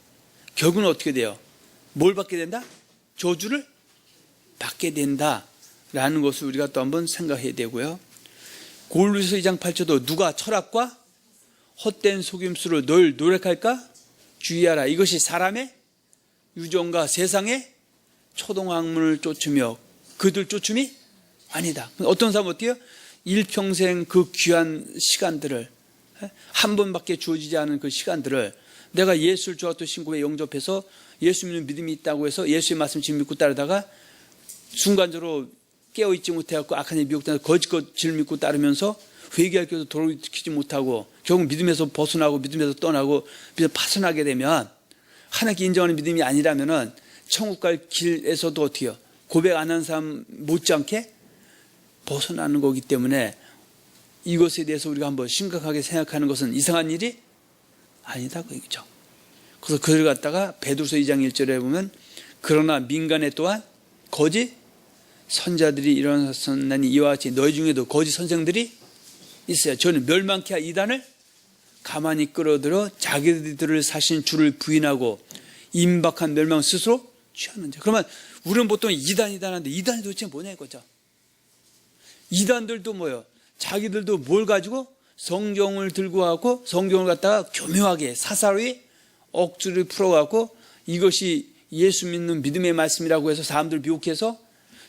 결국은 어떻게 돼요? 뭘 받게 된다? 저주를 받게 된다라는 것을 우리가 또 한번 생각해야 되고요. 골로새서 2장 8절도 누가 철학과 헛된 속임수를 늘 노력할까 주의하라. 이것이 사람의 유정과 세상의 초동학문을 쫓으며 그들 쫓음이 아니다. 어떤 사람은 어때요? 일평생 그 귀한 시간들을, 한 번밖에 주어지지 않은 그 시간들을 내가 예수를 주었던 신고에 영접해서 예수 믿는 믿음이 있다고 해서 예수의 말씀 지금 믿고 따르다가 순간적으로 깨어있지 못해갖고 악한 일 미혹당해서 거짓것 질 믿고 따르면서 회개할 때도 돌이키지 못하고 결국 믿음에서 벗어나고 믿음에서 떠나고 믿음에서 파손하게 되면, 하나님께 인정하는 믿음이 아니라면은 천국 갈 길에서도 어떻게 해요? 고백 안 하는 사람 못지않게 벗어나는 거기 때문에 이것에 대해서 우리가 한번 심각하게 생각하는 것은 이상한 일이 아니다, 그 얘기죠. 그래서 그를 갖다가 베드로서 2장 1절에 보면 그러나 민간에 또한 거짓 선자들이 일어났었나니 이와 같이 너희 중에도 거짓 선생들이 있어요. 저는 멸망케 할 이단을 가만히 끌어들여 자기들을 사신 주를 부인하고 임박한 멸망 스스로 취하는 자. 그러면 우리는 보통 이단이다 하는데 이단이 도대체 뭐냐 이거죠. 이단들도 뭐예요? 자기들도 뭘 가지고 성경을 들고 가고 성경을 갖다가 교묘하게 사사로이 억지를 풀어갖고 이것이 예수 믿는 믿음의 말씀이라고 해서 사람들 미혹해서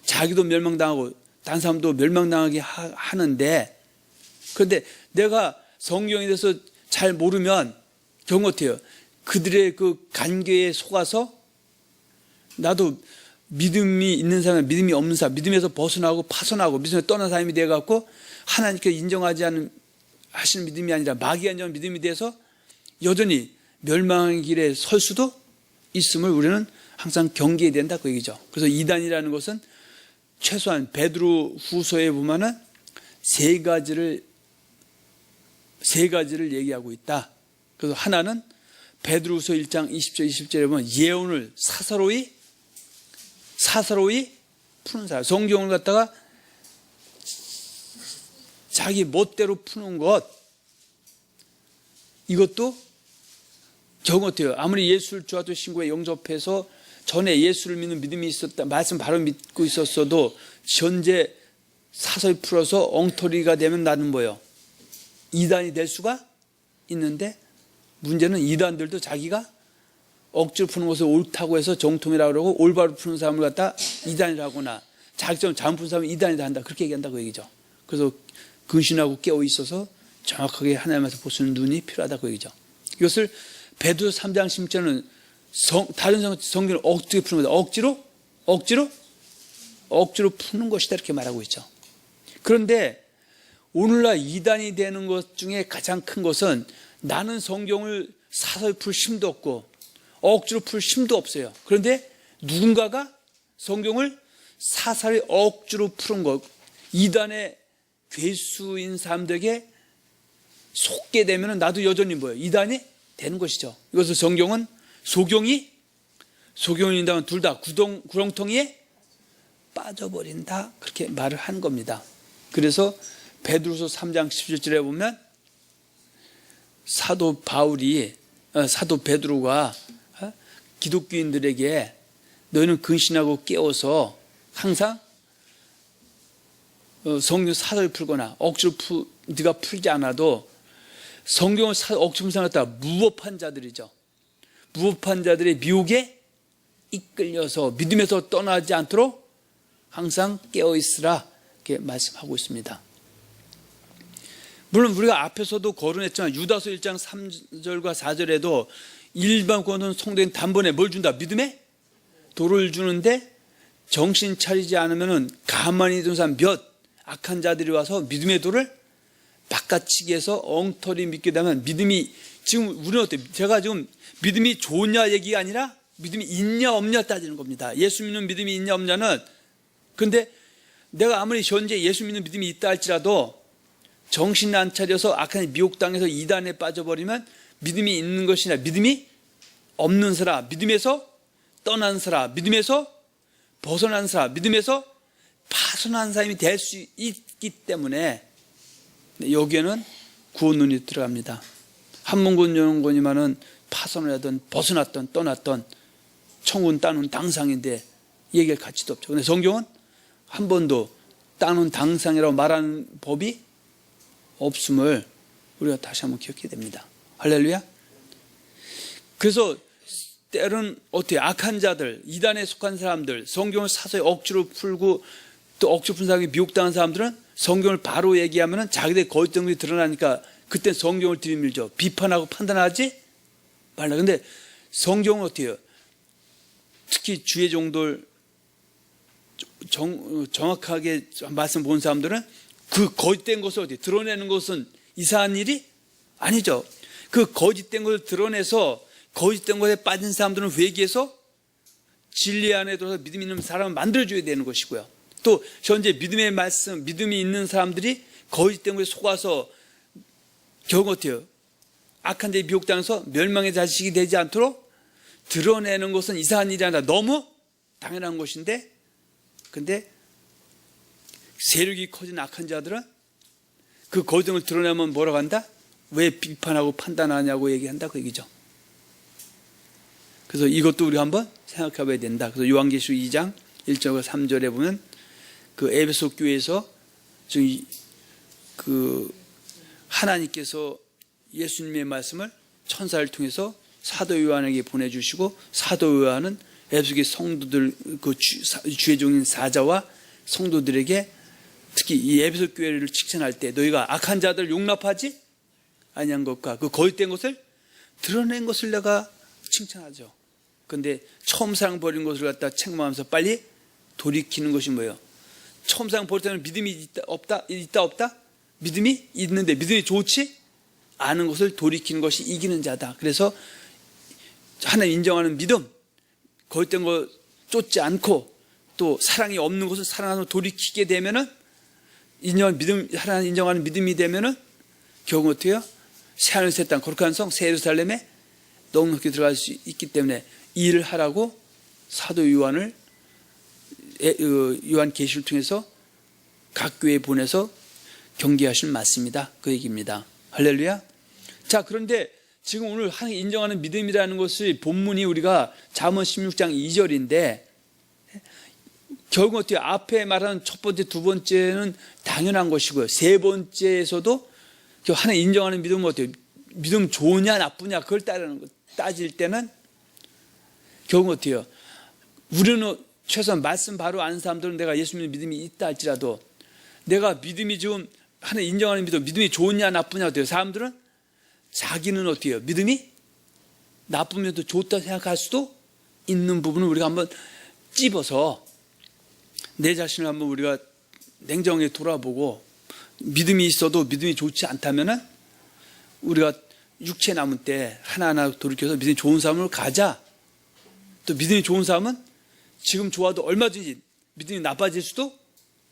자기도 멸망당하고 다른 사람도 멸망당하게 하는데, 그런데 내가 성경에 대해서 잘 모르면 경우 어때요? 그들의 그 간계에 속아서 나도 믿음이 있는 사람, 믿음이 없는 사람, 믿음에서 벗어나고 파손하고 믿음에서 떠난 사람이 돼갖고 하나님께 인정하지 않는 하시는 믿음이 아니라 마귀가 인정하는 믿음이 돼서 여전히 멸망의 길에 설 수도 있음을 우리는 항상 경계해야 된다, 그 얘기죠. 그래서 이단이라는 것은 최소한 베드로 후서에 보면은 세 가지를 얘기하고 있다. 그래서 하나는 베드로후서 1장 20절 21절에 보면 예언을 사사로이 푸는 사람, 성경을 갖다가 자기 멋대로 푸는 것, 이것도 경우 어때요? 아무리 예수를 주와도 신고에 영접해서 전에 예수를 믿는 믿음이 있었다, 말씀 바로 믿고 있었어도 현재 사설 풀어서 엉터리가 되면 나는 뭐예요? 이단이 될 수가 있는데 문제는 이단들도 자기가 억지로 푸는 것을 옳다고 해서 정통이라고 그러고 올바로 푸는 사람을 갖다 이단이라고 하거나 자기처럼 잘못 푸는 사람은 이단이다 한다 그렇게 얘기한다고 얘기죠. 그래서 근신하고 깨어 있어서 정확하게 하나님께서 보시는 눈이 필요하다고 얘기죠. 이것을 베드로서 3장 16절은 다른 성경을 어떻게 푸는 거다. 억지로 푸는 것이다 이렇게 말하고 있죠. 그런데 오늘날 이단이 되는 것 중에 가장 큰 것은 나는 성경을 사서히 풀 힘도 없고 억지로 풀 힘도 없어요. 그런데 누군가가 성경을 사사리 억지로 푸는 것, 이단의 괴수인 사람들에게 속게 되면 나도 여전히 이단이 되는 것이죠. 이것을 성경은 소경이인다면 둘 다 구렁텅이에 빠져버린다 그렇게 말을 한 겁니다. 그래서 베드로서 3장 17절에 보면 사도 베드로가 기독교인들에게 너희는 근신하고 깨워서 항상 성경 사설을 풀거나 억지로 네가 풀지 않아도 성경을 억지로 풀다 무법한 자들이죠. 무법한 자들의 미혹에 이끌려서 믿음에서 떠나지 않도록 항상 깨어있으라 이렇게 말씀하고 있습니다. 물론 우리가 앞에서도 거론했지만 유다서 1장 3절과 4절에도 일반 권은 성도인 단번에 뭘 준다? 믿음의 도를 주는데 정신 차리지 않으면 가만히 있는 사람 몇 악한 자들이 와서 믿음의 도를 바깥치기 해서 엉터리 믿게 되면 믿음이 지금 우리는 어때요? 제가 지금 믿음이 좋냐 얘기가 아니라 믿음이 있냐 없냐 따지는 겁니다. 예수 믿는 믿음이 있냐 없냐는 근데 내가 아무리 현재 예수 믿는 믿음이 있다 할지라도 정신 안 차려서 악한 미혹당해서 이단에 빠져버리면 믿음이 있는 것이 아니라 믿음이 없는 사람, 믿음에서 떠난 사람, 믿음에서 벗어난 사람, 믿음에서 파손한 사람이 될 수 있기 때문에 여기에는 구원론이 들어갑니다. 한문군 연원권이면은 파손을 하든 벗어났든 떠났든 청군 따는 당상인데 얘기할 가치도 없죠. 근데 성경은 한 번도 따는 당상이라고 말하는 법이 없음을 우리가 다시 한번 기억해야 됩니다. 할렐루야. 그래서 때로는 어떻게 악한 자들, 이단에 속한 사람들, 성경을 사서히 억지로 풀고 또 억지로 푼 사람이 미혹당한 사람들은 성경을 바로 얘기하면 자기들의 거짓된 것이 드러나니까 그때 성경을 들이밀죠. 비판하고 판단하지 말라. 근데 성경은 어떻게 해요? 특히 주의 종들 정확하게 말씀 본 사람들은 그 거짓된 것을 어디 드러내는 것은 이상한 일이 아니죠. 그 거짓된 것을 드러내서 거짓된 것에 빠진 사람들은 회개해서 진리 안에 들어서 믿음 있는 사람을 만들어줘야 되는 것이고요. 또 현재 믿음의 말씀, 믿음이 있는 사람들이 거짓된 것에 속아서 결국 어때요? 악한 데에 미혹당해서 멸망의 자식이 되지 않도록 드러내는 것은 이상한 일이 아니라 너무 당연한 것인데, 근데 세력이 커진 악한 자들은 그 거짓된 걸 드러내면 뭐라고 한다? 왜 비판하고 판단하냐고 얘기한다 그 얘기죠. 그래서 이것도 우리가 한번 생각해 봐야 된다. 그래서 요한계시록 2장 1절과 3절에 보면 그 에베소 교회에서 지금 그 하나님께서 예수님의 말씀을 천사를 통해서 사도 요한에게 보내주시고 사도 요한은 에베소의 성도들 그 주의 종인 사자와 성도들에게 특히 이 에베소 교회를 칭찬할 때 너희가 악한 자들 용납하지 아니한 것과 그 거짓된 것을 드러낸 것을 내가 칭찬하죠. 그런데 처음 사랑 버린 것을 갖다 책망하면서 빨리 돌이키는 것이 뭐예요? 처음 사랑 버릴 때는 믿음이 있다 없다? 믿음이 있는데 믿음이 좋지 않은 것을 돌이키는 것이 이기는 자다. 그래서 하나님 인정하는 믿음, 거짓된 거 쫓지 않고 또 사랑이 없는 것을 사랑하면서 돌이키게 되면은 하나님 인정하는 믿음이 되면은 결국 어떻게 해요? 새하늘 새 땅 거룩한 성 새 예루살렘에 넉넉히 들어갈 수 있기 때문에 이 일을 하라고 사도 요한을 요한계시를 통해서 각 교회에 보내서 경계하신 말씀이다 그 얘기입니다. 할렐루야. 자, 그런데 지금 오늘 하나님 인정하는 믿음이라는 것이 본문이 우리가 잠언 16장 2절인데 결국 어떻게 앞에 말하는 첫 번째 두 번째는 당연한 것이고요. 세 번째에서도 하나님 인정하는 믿음은 어때요? 믿음 좋으냐 나쁘냐 그걸 따질 때는 결국 어떻게 해요? 우리는 최소한 말씀 바로 아는 사람들은 내가 예수 믿는 믿음이 있다 할지라도 내가 믿음이 지금 하나 인정하는 믿음이 좋으냐 나쁘냐 어때요? 사람들은 자기는 어떻게 해요? 믿음이 나쁘면 또 좋다 생각할 수도 있는 부분을 우리가 한번 찝어서 내 자신을 한번 우리가 냉정하게 돌아보고 믿음이 있어도 믿음이 좋지 않다면은 우리가 육체 남은 때 하나하나 돌이켜서 믿음이 좋은 삶을 가자. 또 믿음이 좋은 삶은 지금 좋아도 얼마든지 믿음이 나빠질 수도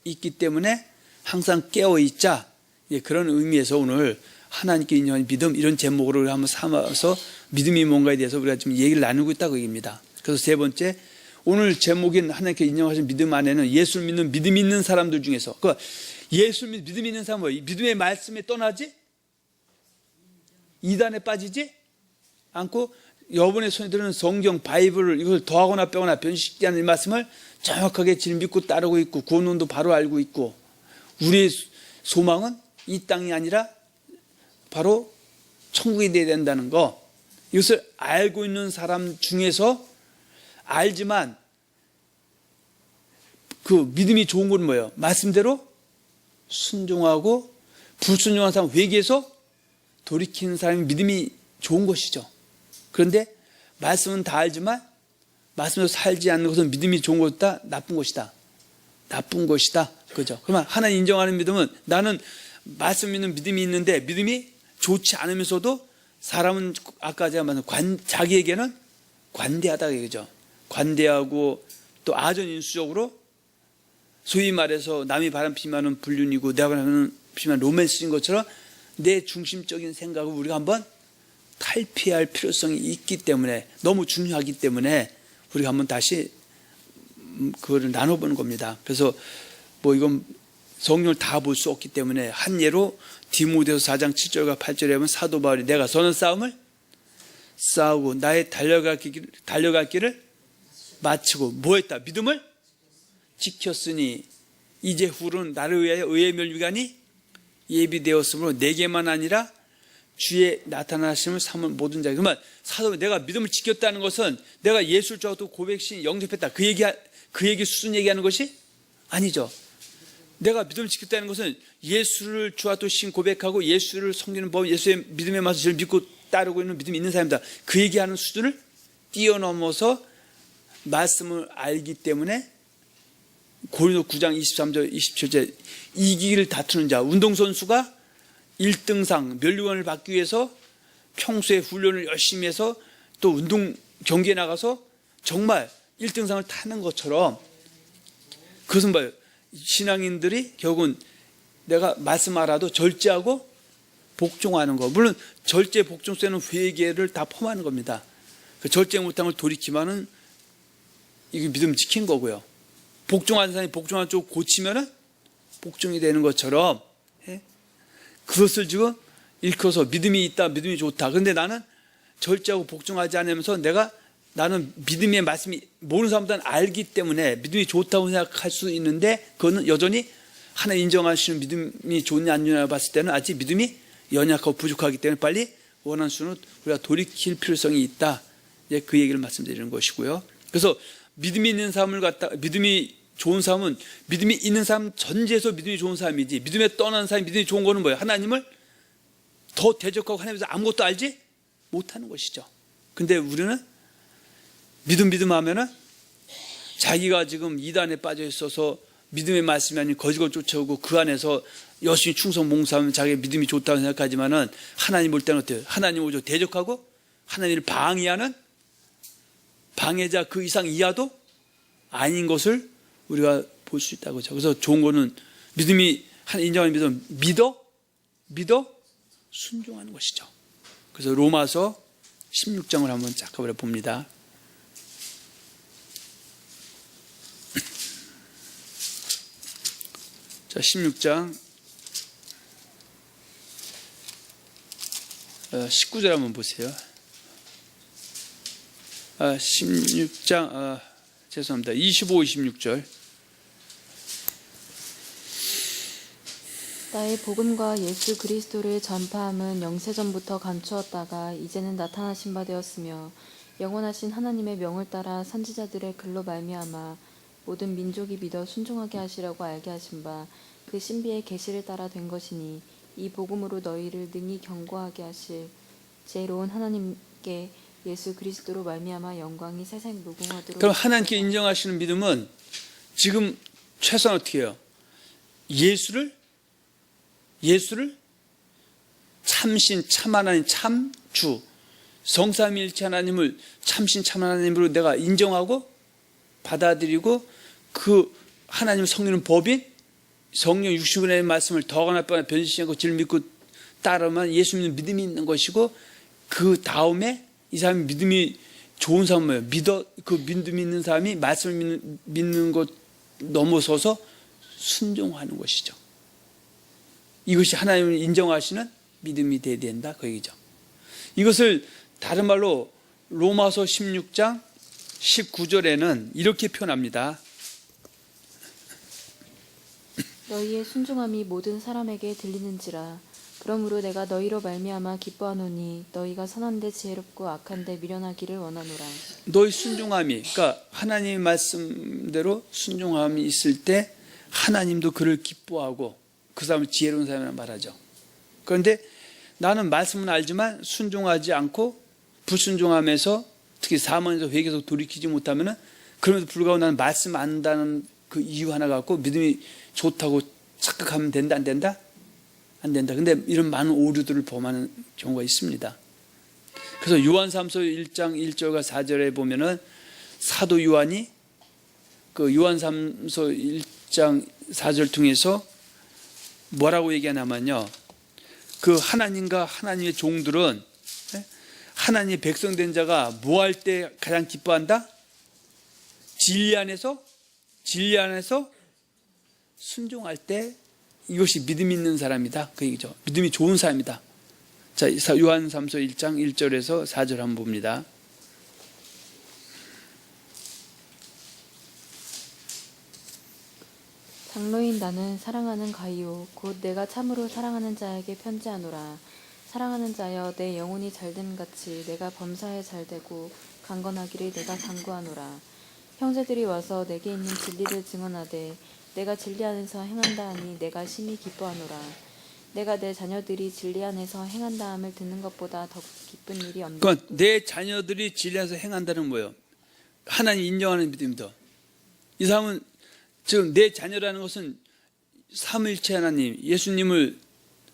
있기 때문에 항상 깨어있자. 예, 그런 의미에서 오늘 하나님께 인정하는 믿음 이런 제목으로 한번 삼아서 믿음이 뭔가에 대해서 우리가 지금 얘기를 나누고 있다고 얘기입니다. 그래서 세 번째 오늘 제목인 하나님께 인정하신 믿음 안에는 예수를 믿는 믿음이 있는 사람들 중에서 예수를 믿는 믿음이 있는 사람은 뭐예요? 믿음의 말씀에 떠나지 이단에 빠지지 않고 여러분의 손에 드는 성경 바이블을 이걸 더하거나 빼거나 변식되지 않는 이 말씀을 정확하게 질 믿고 따르고 있고 구원론도 바로 알고 있고 우리의 소망은 이 땅이 아니라 바로 천국이 되어야 된다는 거 이것을 알고 있는 사람 중에서 알지만 그 믿음이 좋은 건 뭐예요? 말씀대로 순종하고 불순종한 사람 회개해서 돌이키는 사람이 믿음이 좋은 것이죠. 그런데 말씀은 다 알지만 말씀으로 살지 않는 것은 믿음이 좋은 것이다, 나쁜 것이다. 나쁜 것이다. 그죠? 그러면 하나님 인정하는 믿음은 나는 말씀 믿는 믿음이 있는데 믿음이 좋지 않으면서도 사람은 아까 제가 말한 자기에게는 관대하다 그죠? 관대하고 또 아전인수적으로 소위 말해서 남이 바람 피면은 불륜이고 내가 바람 피면 로맨스인 것처럼 내 중심적인 생각을 우리가 한번 탈피할 필요성이 있기 때문에 너무 중요하기 때문에 우리가 한번 다시 그거를 나눠보는 겁니다. 그래서 뭐 이건 성경을 다 볼 수 없기 때문에 한 예로 디모데후서 4장 7절과 8절에 보면 사도 바울이 내가 선한 싸움을 싸우고 나의 달려갈 길을 마치고 뭐 했다? 믿음을 지켰으니 이제 후로는 나를 위하여 의의 멸류관이 예비되었으므로 내게만 아니라 주의 나타나심을 삼은 모든 자에게. 그러면 사도 내가 믿음을 지켰다는 것은 내가 예수를 좋아하고 고백신 영접했다 그 얘기 수준 얘기하는 것이 아니죠. 내가 믿음을 지켰다는 것은 예수를 주와도 신 고백하고 예수를 섬기는 법, 예수의 믿음의 맛을 제일 믿고 따르고 있는 믿음이 있는 사람이다. 그 얘기하는 수준을 뛰어넘어서 말씀을 알기 때문에 고린도 9장 23절 27절 이기기를 다투는 자 운동선수가 1등상 멸류관을 받기 위해서 평소에 훈련을 열심히 해서 또 운동 경기에 나가서 정말 1등상을 타는 것처럼 그것은 뭐예요? 신앙인들이 결국은 내가 말씀 알아도 절제하고 복종하는 거. 물론 절제 복종 속에는 회개를 다 포함하는 겁니다. 절제 못한 걸 돌이키면은 이게 믿음 지킨 거고요. 복종하는 사람이 복종한 쪽 고치면은 복종이 되는 것처럼 그것을 지금 일컬어서 믿음이 있다, 믿음이 좋다. 그런데 나는 절제하고 복종하지 않으면서 나는 믿음의 말씀이 모르는 사람들은 알기 때문에 믿음이 좋다고 생각할 수 있는데 그거는 여전히 하나 인정하시는 믿음이 좋냐 안 좋냐 봤을 때는 아직 믿음이 연약하고 부족하기 때문에 빨리 원하는 수는 우리가 돌이킬 필요성이 있다. 이제 그 얘기를 말씀드리는 것이고요. 그래서 믿음이 있는 삶을 믿음이 좋은 사람은 믿음이 있는 사람 전제에서 믿음이 좋은 사람이지 믿음에 떠난 사람이 믿음이 좋은 거는 뭐예요? 하나님을 더 대적하고 하나님에서 아무것도 알지 못하는 것이죠. 근데 우리는 믿음 하면은 자기가 지금 이단에 빠져 있어서 믿음의 말씀이 아닌 거짓을 쫓아오고 그 안에서 열심히 충성 봉사하면 자기의 믿음이 좋다고 생각하지만은 하나님 볼 때는 어때요? 하나님 오죠 대적하고 하나님을 방해하는 방해자 그 이상 이하도 아닌 것을 우리가 볼 수 있다고 하죠. 그래서 좋은 거는 믿음이 인정하는 믿음 믿어 순종하는 것이죠. 그래서 로마서 16장을 한번 잠깐 봅니다. 자, 16장 19절 한번 보세요. 16장 죄송합니다. 25, 26절 나의 복음과 예수 그리스도를 전파함은 영세전부터 감추었다가 이제는 나타나신 바 되었으며 영원하신 하나님의 명을 따라 선지자들의 글로 말미암아 모든 민족이 믿어 순종하게 하시려고 알게 하신 바 그 신비의 계시를 따라 된 것이니 이 복음으로 너희를 능히 경고하게 하실 지혜로운 하나님께 예수 그리스도로 말미암아 영광이 세상 무궁하도록. 그럼 하나님께 인정하시는 믿음은 지금 최소한 어떻게 해요? 예수를 참신, 참하나님, 참주, 성삼위일체 하나님을 참신, 참하나님으로 내가 인정하고 받아들이고 그 하나님 성령은 법인 성령 60분의 말씀을 더가나 뻔한 변신하고 질 믿고 따르면 예수 믿는 믿음이 있는 것이고 그 다음에 이 사람이 믿음이 좋은 사람은 뭐예요? 그 믿음이 있는 사람이 말씀을 믿는 것 넘어서서 순종하는 것이죠. 이것이 하나님을 인정하시는 믿음이 돼야 된다 그 얘기죠. 이것을 다른 말로 로마서 16장 19절에는 이렇게 표현합니다. 너희의 순종함이 모든 사람에게 들리는지라. 그러므로 내가 너희로 말미암아 기뻐하노니 너희가 선한데 지혜롭고 악한데 미련하기를 원하노라. 너희 순종함이, 그러니까 하나님의 말씀대로 순종함이 있을 때 하나님도 그를 기뻐하고 그 사람을 지혜로운 사람이라고 말하죠. 그런데 나는 말씀은 알지만 순종하지 않고 불순종하면서 특히 사망에서 회개에서 돌이키지 못하면은 그럼에도 불구하고 나는 말씀 안다는 그 이유 하나 갖고 믿음이 좋다고 착각하면 된다 안 된다? 안 된다. 근데 이런 많은 오류들을 범하는 경우가 있습니다. 그래서 요한삼서 1장 1절과 4절에 보면은 사도 요한이 그 요한삼서 1장 4절 통해서 뭐라고 얘기하냐면요. 그 하나님과 하나님의 종들은 하나님의 백성된 자가 뭐 할 때 가장 기뻐한다? 진리 안에서 순종할 때 이것이 믿음 있는 사람이다. 그 얘기죠. 믿음이 좋은 사람이다. 자, 요한삼서 1장 1절에서 4절 한번 봅니다. 장로인 나는 사랑하는 가이오 곧 내가 참으로 사랑하는 자에게 편지하노라. 사랑하는 자여 내 영혼이 잘됨 같이 내가 범사에 잘되고 강건하기를 내가 간구하노라. 형제들이 와서 내게 있는 진리를 증언하되 내가 진리 안에서 행한다 하니 내가 심히 기뻐하노라. 내가 내 자녀들이 진리 안에서 행한다 함을 듣는 것보다 더 기쁜 일이 없노라. 그러니까 내 자녀들이 진리 안에서 행한다는 뭐예요? 하나님 인정하는 믿음이다. 이 사람은 지금 내 자녀라는 것은 삼위일체 하나님, 예수님을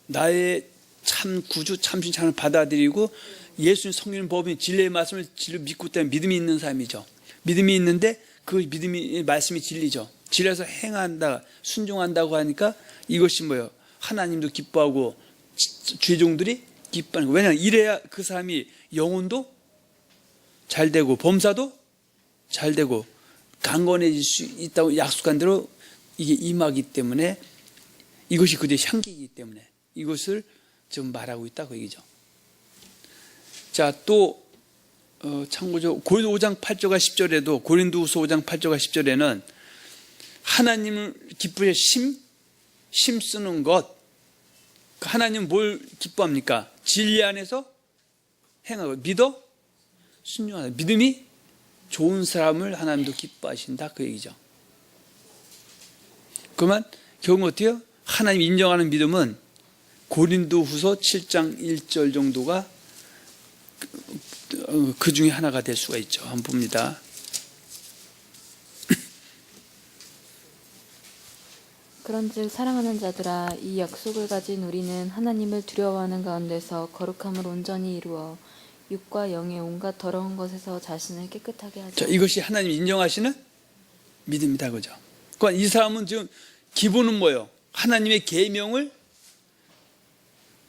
나의 참 구주, 참신, 참을 받아들이고 예수님 성령 법인 진리의 말씀을 믿고 때문에 믿음이 있는 사람이죠. 믿음이 있는데 그 믿음이 말씀이 진리죠. 진리에서 행한다, 순종한다고 하니까 이것이 뭐예요? 하나님도 기뻐하고 죄종들이 기뻐하는 거예요. 왜냐하면 이래야 그 사람이 영혼도 잘 되고 범사도 잘 되고 강건해질 수 있다고 약속한 대로 이게 임하기 때문에 이것이 그들의 향기이기 때문에 이것을 지금 말하고 있다 그 얘기죠. 자, 또 참고죠. 고린도 5장 8절과 10절에도 고린도후서 5장 8절과 10절에는 하나님을 기쁘게 힘쓰는 것. 하나님 뭘 기뻐합니까? 진리 안에서 행하고 믿어 순종하는 믿음이 좋은 사람을 하나님도 기뻐하신다 그 얘기죠. 그러면 결국 어때요? 하나님 인정하는 믿음은 고린도후서 7장 1절 정도가 그 중에 하나가 될 수가 있죠. 한번 봅니다. 그런즉 사랑하는 자들아 이 약속을 가진 우리는 하나님을 두려워하는 가운데서 거룩함을 온전히 이루어 육과 영의 온갖 더러운 것에서 자신을 깨끗하게 하자. 자, 이것이 하나님 인정하시는 믿음이다 그죠. 그러니까 이 사람은 지금 기본은 뭐예요? 하나님의 계명을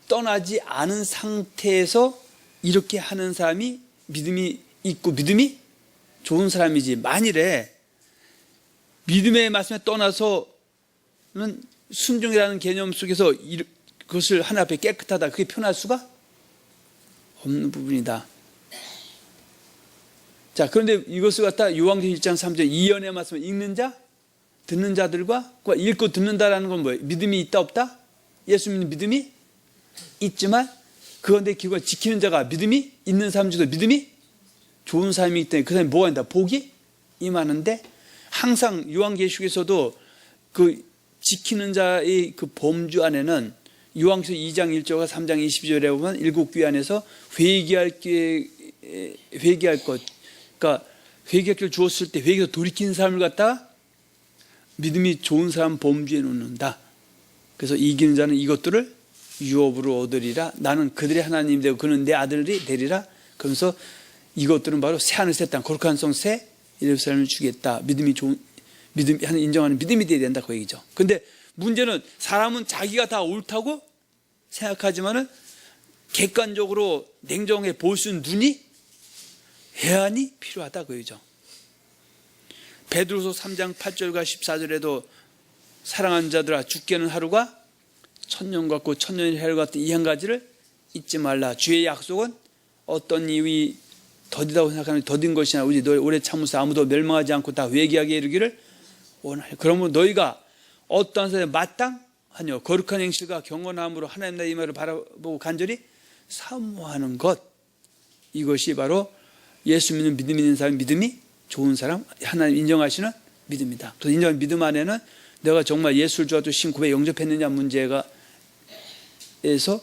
떠나지 않은 상태에서 이렇게 하는 사람이 믿음이 있고 믿음이 좋은 사람이지. 만일에 믿음의 말씀에 떠나서는 순종이라는 개념 속에서 그것을 하나 앞에 깨끗하다 그게 표현할 수가 없는 부분이다. 자, 그런데 이것을 갖다 요한계시록 1장 3절 이언의 말씀을 읽는 자, 듣는 자들과 읽고 듣는다라는 건 뭐예요? 믿음이 있다 없다? 예수 믿는 믿음이 있지만 그런데 기록을 지키는 자가 믿음이 있는 사람 중에도 믿음이 좋은 사람이기 때문에 그 사람이 뭐가 있다? 복이 임하는데 항상 요한계시록에서도 그 지키는 자의 그 범주 안에는 요한계시록 2장 1절과 3장 22절에 보면 일곱 교회 안에서 회개할 것, 그러니까 회개할 길 주었을 때 회개에서 돌이킨 사람을 갖다가 믿음이 좋은 사람 범주에 놓는다. 그래서 이기는 자는 이것들을 유업으로 얻으리라. 나는 그들의 하나님이 되고 그는 내 아들이 되리라. 그러면서 이것들은 바로 새하늘 새 땅 거룩한 성 새 예루살렘을 주겠다. 믿음이 좋은 믿음 하는 인정하는 믿음이 되어야 된다 그 얘기죠. 근데 문제는 사람은 자기가 다 옳다고 생각하지만은 객관적으로 냉정하게 볼 수 있는 눈이 해안이 필요하다 그 얘기죠. 베드로서 3장 8절과 14절에도 사랑하는 자들아 죽게는 하루가 천년 같고 천년이 해를 같은 이 한 가지를 잊지 말라. 주의 약속은 어떤 이유이 더디다고 생각하는 더딘 것이나 우리 너희 오래 참으서 아무도 멸망하지 않고 다 회개하게 이르기를 원하려. 그러면 너희가 어떠한 사람에 마땅하뇨 거룩한 행실과 경건함으로 하나님 나라의 임하를 바라보고 간절히 사모하는 것, 이것이 바로 예수 믿는 믿음 있는 사람 믿음이 좋은 사람 하나님 인정하시는 믿음이다. 그 인정한 믿음 안에는 내가 정말 예수를 주와 또 신 고백 영접했느냐 문제가 에서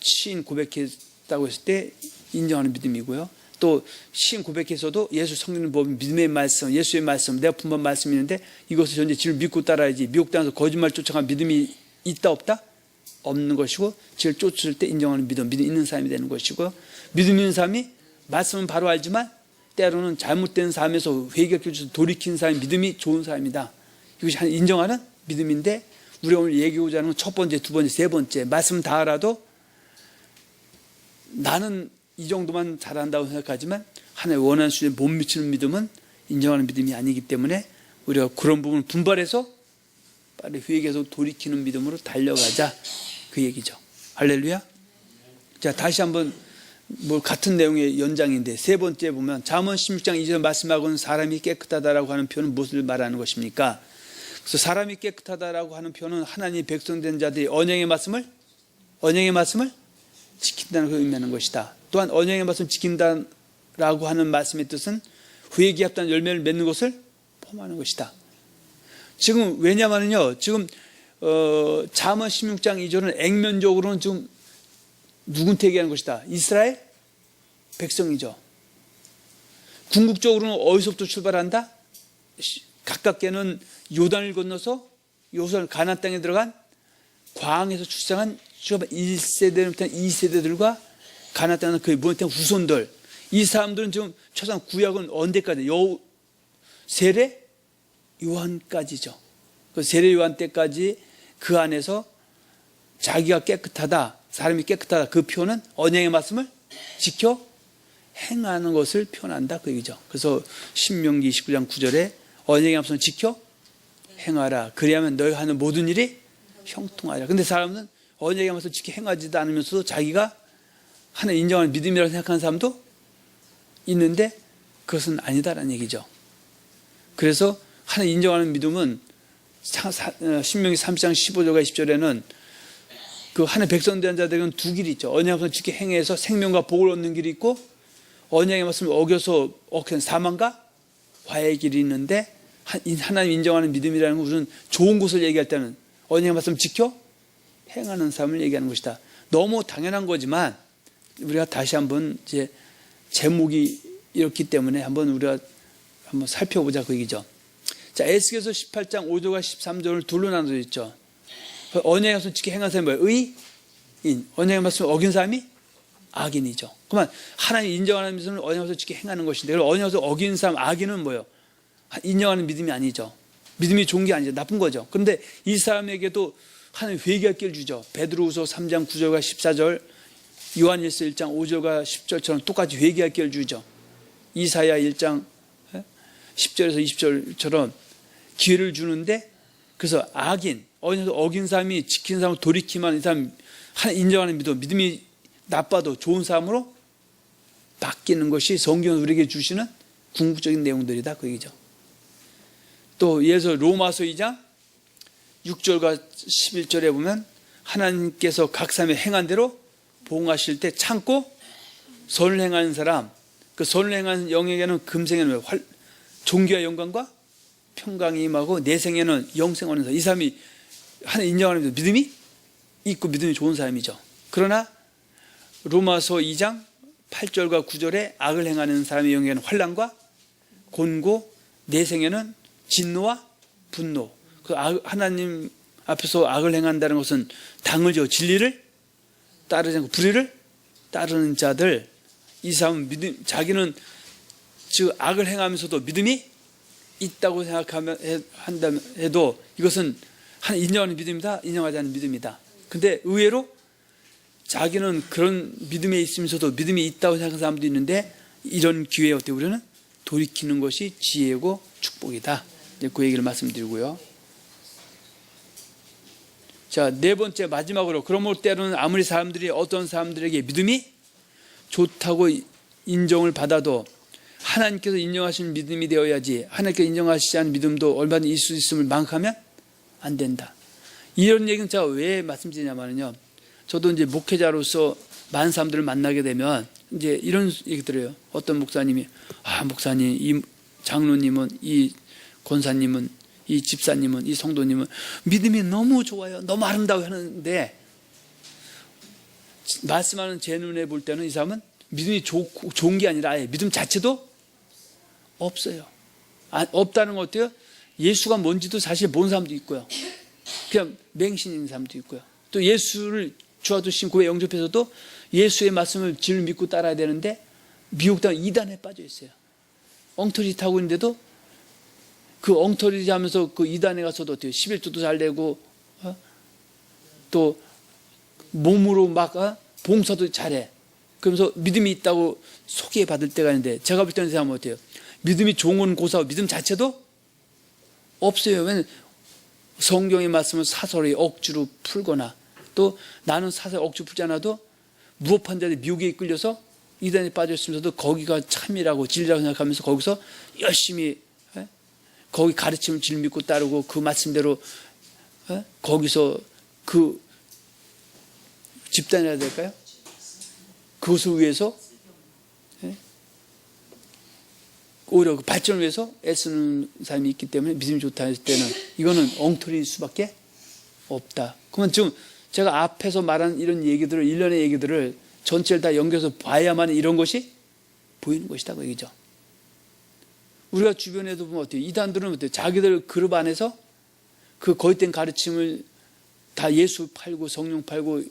신 고백했다고 했을 때 인정하는 믿음이고요. 또 신 고백해서도 예수 성령 법인 믿음의 말씀, 예수의 말씀, 내가 품은 말씀이 있는데 이것을 전제 지를 믿고 따라야지. 미혹 당해서 거짓말 쫓아간 믿음이 있다 없다? 없는 것이고 지를 쫓을 때 인정하는 믿음 있는 사람이 되는 것이고, 믿음 있는 사람이 말씀은 바로 알지만 때로는 잘못된 삶에서 회개를 돌이킨 사람이 믿음이 좋은 사람이다. 이것이 인정하는 믿음인데, 우리가 오늘 얘기하고자 하는 건 첫 번째, 두 번째, 세 번째, 말씀 다 알아도 나는 이 정도만 잘한다고 생각하지만 하나님 원하는 수준에 못 미치는 믿음은 인정하는 믿음이 아니기 때문에 우리가 그런 부분을 분발해서 빨리 회개해서 돌이키는 믿음으로 달려가자 그 얘기죠. 할렐루야. 자, 다시 한번 같은 내용의 연장인데 세 번째 보면 잠언 16장 2절 말씀하고는 사람이 깨끗하다라고 하는 표현은 무엇을 말하는 것입니까? 그래서 사람이 깨끗하다라고 하는 표현은 하나님 백성된 자들이 언약의 말씀을 지킨다는 걸 의미하는 것이다. 또한 언약의 말씀을 지킨다라고 하는 말씀의 뜻은 회개에 합당한 열매를 맺는 것을 포함하는 것이다. 지금 왜냐면요, 지금 잠언 16장 2절은 액면적으로는 지금 누군테 얘기하는 것이다? 이스라엘 백성이죠. 궁극적으로는 어디서부터 출발한다? 가깝게는 요단을 건너서 요단 가나안 땅에 들어간 광에서 출생한 1세대부터 2세대들과 가나안 땅에 그 모든 후손들, 이 사람들은 지금 초상 구약은 언제까지? 세례 요한까지죠. 그 세례 요한 때까지 그 안에서 자기가 깨끗하다, 사람이 깨끗하다, 그 표현은 언약의 말씀을 지켜 행하는 것을 표현한다 그 얘기죠. 그래서 신명기 29장 9절에 언약의 말씀을 지켜 행하라. 그리하면 너희가 하는 모든 일이 형통하리라. 근데 사람은 언약의 말씀을 지켜 행하지도 않으면서도 자기가 하나님 인정하는 믿음이라고 생각하는 사람도 있는데 그것은 아니다라는 얘기죠. 그래서 하나님 인정하는 믿음은 신명기 30장 15절과 20절에는 그 하나님 백성된 자들은 두 길이 있죠. 언약의 말씀을 지켜 행해서 생명과 복을 얻는 길이 있고, 언약의 말씀을 어겨서 사망과 화해의 길이 있는데, 하나님 인정하는 믿음이라는 것은 좋은 것을 얘기할 때는 언약의 말씀을 지켜 행하는 삶을 얘기하는 것이다. 너무 당연한 거지만 우리가 다시 한번 이제 제목이 이렇기 때문에 우리가 한번 살펴보자 그 얘기죠. 자, 에스겔서 18장 5절과 13절을 둘로 나눠져 있죠. 언약의 말씀을 지켜 행하는 사람이 뭐예요? 의인. 언약의 말씀을 어긴 사람이 악인이죠. 그러면 하나님 인정하는 믿음을 언약의 말씀을 지켜 행하는 것인데, 언약의 말씀을 어긴 사람 악인은 뭐예요? 인정하는 믿음이 아니죠. 믿음이 좋은 게 아니죠. 나쁜 거죠. 그런데 이 사람에게도 하나님 회개할 길을 주죠. 베드로후서 3장 9절과 14절, 요한일서 1장 5절과 10절처럼 똑같이 회개할 길을 주죠. 이사야 1장 10절에서 20절처럼 기회를 주는데, 그래서 악인, 언약을 어긴 사람이 지킨 사람을 돌이키면 이 사람 하나님 인정하는 믿음이 나빠도 좋은 사람으로 바뀌는 것이 성경은 우리에게 주시는 궁극적인 내용들이다 그 얘기죠. 또 예를 들어 로마서 2장 6절과 11절에 보면 하나님께서 각 사람의 행한 대로 보응하실 때 참고 선을 행하는 사람, 그 선을 행하는 영에게는 금생에는 존귀와 영광과 평강이 임하고 내생에는 영생하는 사람. 이 사람이 하나님 인정하는 믿음이 있고 믿음이 좋은 사람이죠. 그러나 로마서 2장 8절과 9절에 악을 행하는 사람의 영에게는 환난과 곤고 내생에는 진노와 분노. 그 하나님 앞에서 악을 행한다는 것은 당을죠. 진리를 따르지 않고 불의를 따르는 자들, 이 사람은 자기는 즉 악을 행하면서도 믿음이 있다고 생각하면 한다면 해도 이것은 하나님 인정하는 믿음이다, 인정하지 않는 믿음이다. 근데 의외로 자기는 그런 믿음에 있으면서도 믿음이 있다고 생각하는 사람도 있는데, 이런 기회에 어떻게 우리는 돌이키는 것이 지혜고 축복이다. 그 얘기를 말씀드리고요. 자, 네 번째 마지막으로, 그러므로 때로는 아무리 사람들이 어떤 사람들에게 믿음이 좋다고 인정을 받아도 하나님께서 인정하신 믿음이 되어야지, 하나님께서 인정하시지 않은 믿음도 얼마든지 있을 수 있음을 망각하면 안 된다. 이런 얘기는 제가 왜 말씀드리냐면요, 저도 이제 목회자로서 많은 사람들을 만나게 되면 이제 이런 얘기 들어요. 어떤 목사님이, 목사님, 이 장로님은, 이 권사님은, 이 집사님은, 이 성도님은 믿음이 너무 좋아요, 너무 아름다워 하는데, 말씀하는 제 눈에 볼 때는 이 사람은 믿음이 좋은 게 아니라 아예 믿음 자체도 없어요. 없다는 건 어때요? 예수가 뭔지도 사실 모르는 사람도 있고요, 그냥 맹신인 사람도 있고요, 또 예수를 주와도 신고에 영접해서도 예수의 말씀을 질 믿고 따라야 되는데 미혹당한 이단에 빠져 있어요. 엉터리 타고 있는데도 그 엉터리 하면서 그 이단에 가서도 어때요? 11조도 잘 내고, 또 몸으로 막 봉사도 잘해. 그러면서 믿음이 있다고 소개받을 때가 있는데, 제가 볼 때는 이 사람은 어때요? 믿음이 좋은 고사하고 믿음 자체도 없어요. 왜냐하면 성경의 말씀을 사설이 억지로 풀거나, 또 나는 사설 억지로 풀지 않아도 무법한 자들이 미혹에 이끌려서 이단에 빠져 있으면서도 거기가 참이라고 진리라고 생각하면서 거기서 열심히 거기 가르침을 질 믿고 따르고 그 말씀대로 거기서 그 집단이라 해야 될까요? 그것을 위해서 오히려 그 발전을 위해서 애쓰는 사람이 있기 때문에 믿음이 좋다 했을 때는 이거는 엉터리일 수밖에 없다. 그러면 지금 제가 앞에서 말한 이런 얘기들을, 일련의 얘기들을 전체를 다 연결해서 봐야만 이런 것이 보이는 것이다, 그 얘기죠. 우리가 주변에도 보면 어때요? 이단들은 어때요? 자기들 그룹 안에서 그 거짓된 가르침을 다 예수 팔고 성령 팔고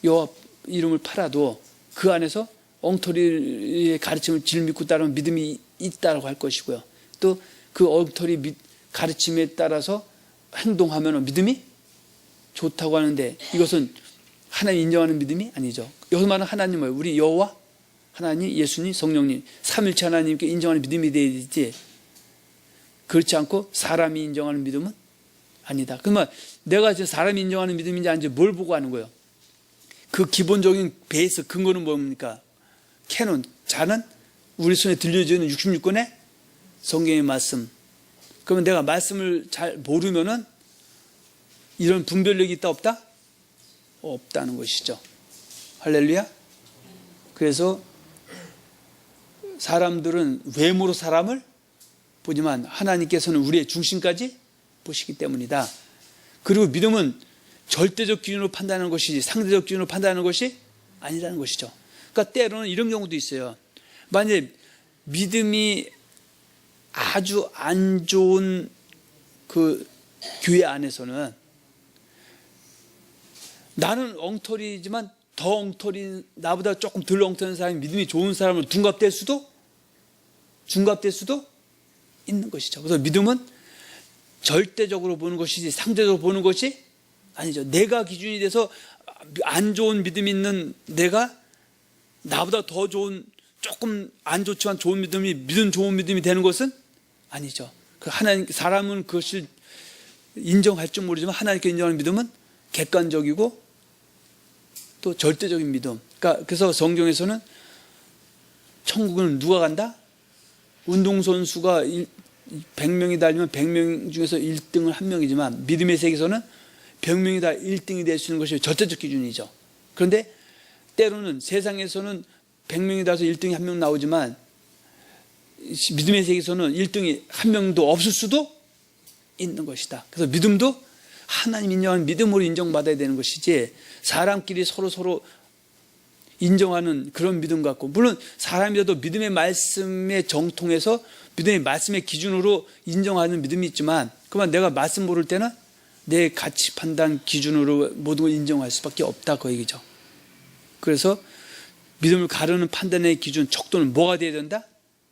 여호와 이름을 팔아도 그 안에서 엉터리의 가르침을 질 믿고 따르면 믿음이 있다고 할 것이고요, 또 그 엉터리 가르침에 따라서 행동하면 믿음이 좋다고 하는데, 이것은 하나님 인정하는 믿음이 아니죠. 여기서 말하는 하나님은 우리 여호와 하나님, 예수님, 성령님, 삼일체 하나님께 인정하는 믿음이 되어야 되지, 그렇지 않고 사람이 인정하는 믿음은 아니다. 그러면 내가 지금 사람이 인정하는 믿음인지 아닌지 뭘 보고 하는 거예요? 그 기본적인 베이스 근거는 뭡니까? 캐논, 자는 우리 손에 들려지는 66권의 성경의 말씀. 그러면 내가 말씀을 잘 모르면은 이런 분별력이 있다 없다? 없다는 것이죠. 할렐루야. 그래서 사람들은 외모로 사람을 보지만 하나님께서는 우리의 중심까지 보시기 때문이다. 그리고 믿음은 절대적 기준으로 판단하는 것이지 상대적 기준으로 판단하는 것이 아니라는 것이죠. 그러니까 때로는 이런 경우도 있어요. 만약에 믿음이 아주 안 좋은 그 교회 안에서는 나는 엉터리지만 더 엉터리, 나보다 조금 덜 엉터리한 사람이 믿음이 좋은 사람으로 둔갑될 수도 있는 것이죠. 그래서 믿음은 절대적으로 보는 것이지 상대적으로 보는 것이 아니죠. 내가 기준이 돼서 안 좋은 믿음이 있는 내가 나보다 더 좋은, 조금 안 좋지만 좋은 믿음이 좋은 믿음이 되는 것은 아니죠. 하나님, 사람은 그것을 인정할 줄 모르지만 하나님께 인정하는 믿음은 객관적이고 또 절대적인 믿음. 그래서 성경에서는 천국은 누가 간다? 운동선수가 100명이 달리면 100명 중에서 1등은 한 명이지만 믿음의 세계에서는 100명이 다 1등이 될 수 있는 것이 절대적 기준이죠. 그런데 때로는 세상에서는 100명이 다서 1등이 한 명 나오지만 믿음의 세계에서는 1등이 한 명도 없을 수도 있는 것이다. 그래서 믿음도 하나님 인정하는 믿음으로 인정받아야 되는 것이지 사람끼리 서로 인정하는 그런 믿음 같고, 물론 사람이라도 믿음의 말씀에 정통해서 믿음의 말씀의 기준으로 인정하는 믿음이 있지만, 그만 내가 말씀 모를 때는 내 가치 판단 기준으로 모든 걸 인정할 수밖에 없다 그 얘기죠. 그래서 믿음을 가르는 판단의 기준 척도는 뭐가 되어야 된다?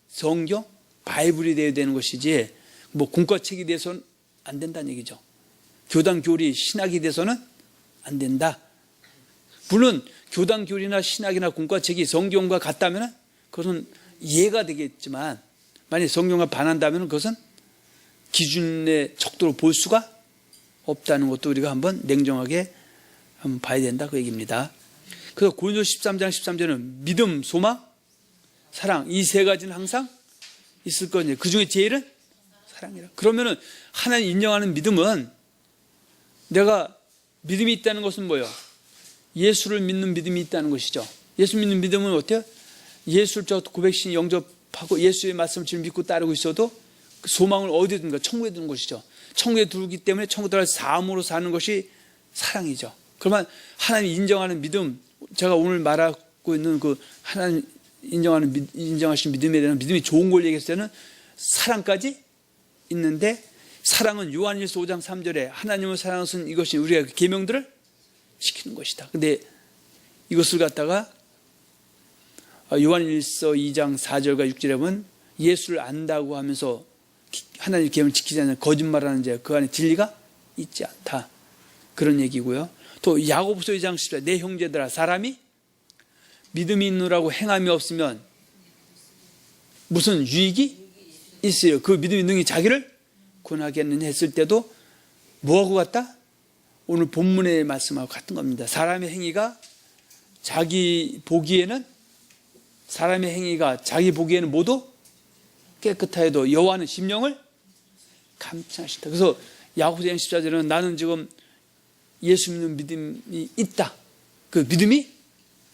성경, 바이블이 되어야 되는 것이지 뭐 공과책이 돼서는 안 된다는 얘기죠. 교단 교리, 신학이 돼서는 안 된다. 물론 교단 교리나 신학이나 공과책이 성경과 같다면 그것은 이해가 되겠지만, 만약 성경과 반한다면 그것은 기준의 척도로 볼 수가 없다는 것도 우리가 한번 냉정하게 한번 봐야 된다 그 얘기입니다. 그래서 고린도서 13장 13절은 믿음, 소망, 사랑, 이 세 가지는 항상 있을 거냐. 그 중에 제일은 사랑이라. 그러면은 하나님 인정하는 믿음은, 내가 믿음이 있다는 것은 뭐예요? 예수를 믿는 믿음이 있다는 것이죠. 예수 믿는 믿음은 어때요? 예수를 고백신 영접하고 예수의 말씀을 지금 믿고 따르고 있어도 그 소망을 어디에 두는가? 천국에 두는 것이죠. 천국에 두기 때문에 천국 들어갈 삶으로 사는 것이 사랑이죠. 그러면 하나님 인정하는 믿음, 제가 오늘 말하고 있는 그 하나님 인정하신 믿음에 대한 믿음이 좋은 걸 얘기했을 때는 사랑까지 있는데, 사랑은 요한일서 5장 3절에 하나님을 사랑하신 이것이 우리가 그 계명들을 지키는 것이다. 근데 이것을 갖다가 요한일서 2장 4절과 6절에 보면 예수를 안다고 하면서 하나님의 계명을 지키지 않는 거짓말하는 자, 그 안에 진리가 있지 않다. 그런 얘기고요. 또 야고보서 2장 10절, 내 형제들아, 사람이 믿음이 있느라고 행함이 없으면 무슨 유익이 있어요? 그 믿음이 능히 자기를 구원하겠느냐 했을 때도 뭐하고 같다? 오늘 본문의 말씀하고 같은 겁니다. 사람의 행위가 자기 보기에는 모두 깨끗하여도 여호와는 심령을 감찰하신다. 그래서 야고보서 14절은 나는 지금 예수 믿는 믿음이 있다. 그 믿음이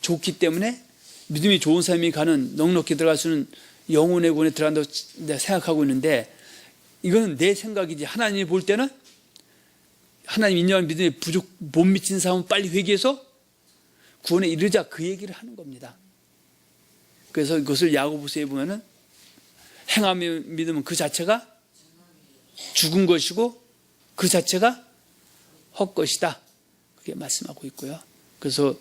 좋기 때문에 믿음이 좋은 사람이 가는 넉넉히 들어갈 수 있는 영혼의 구원에 들어간다고 내가 생각하고 있는데, 이거는 내 생각이지 하나님이 볼 때는 하나님 인정하는 믿음에 못 미친 사람은 빨리 회개해서 구원에 이르자, 그 얘기를 하는 겁니다. 그래서 이것을 야고보서에 보면은 행함의 믿음은 그 자체가 죽은 것이고 그 자체가 헛것이다, 그게 말씀하고 있고요. 그래서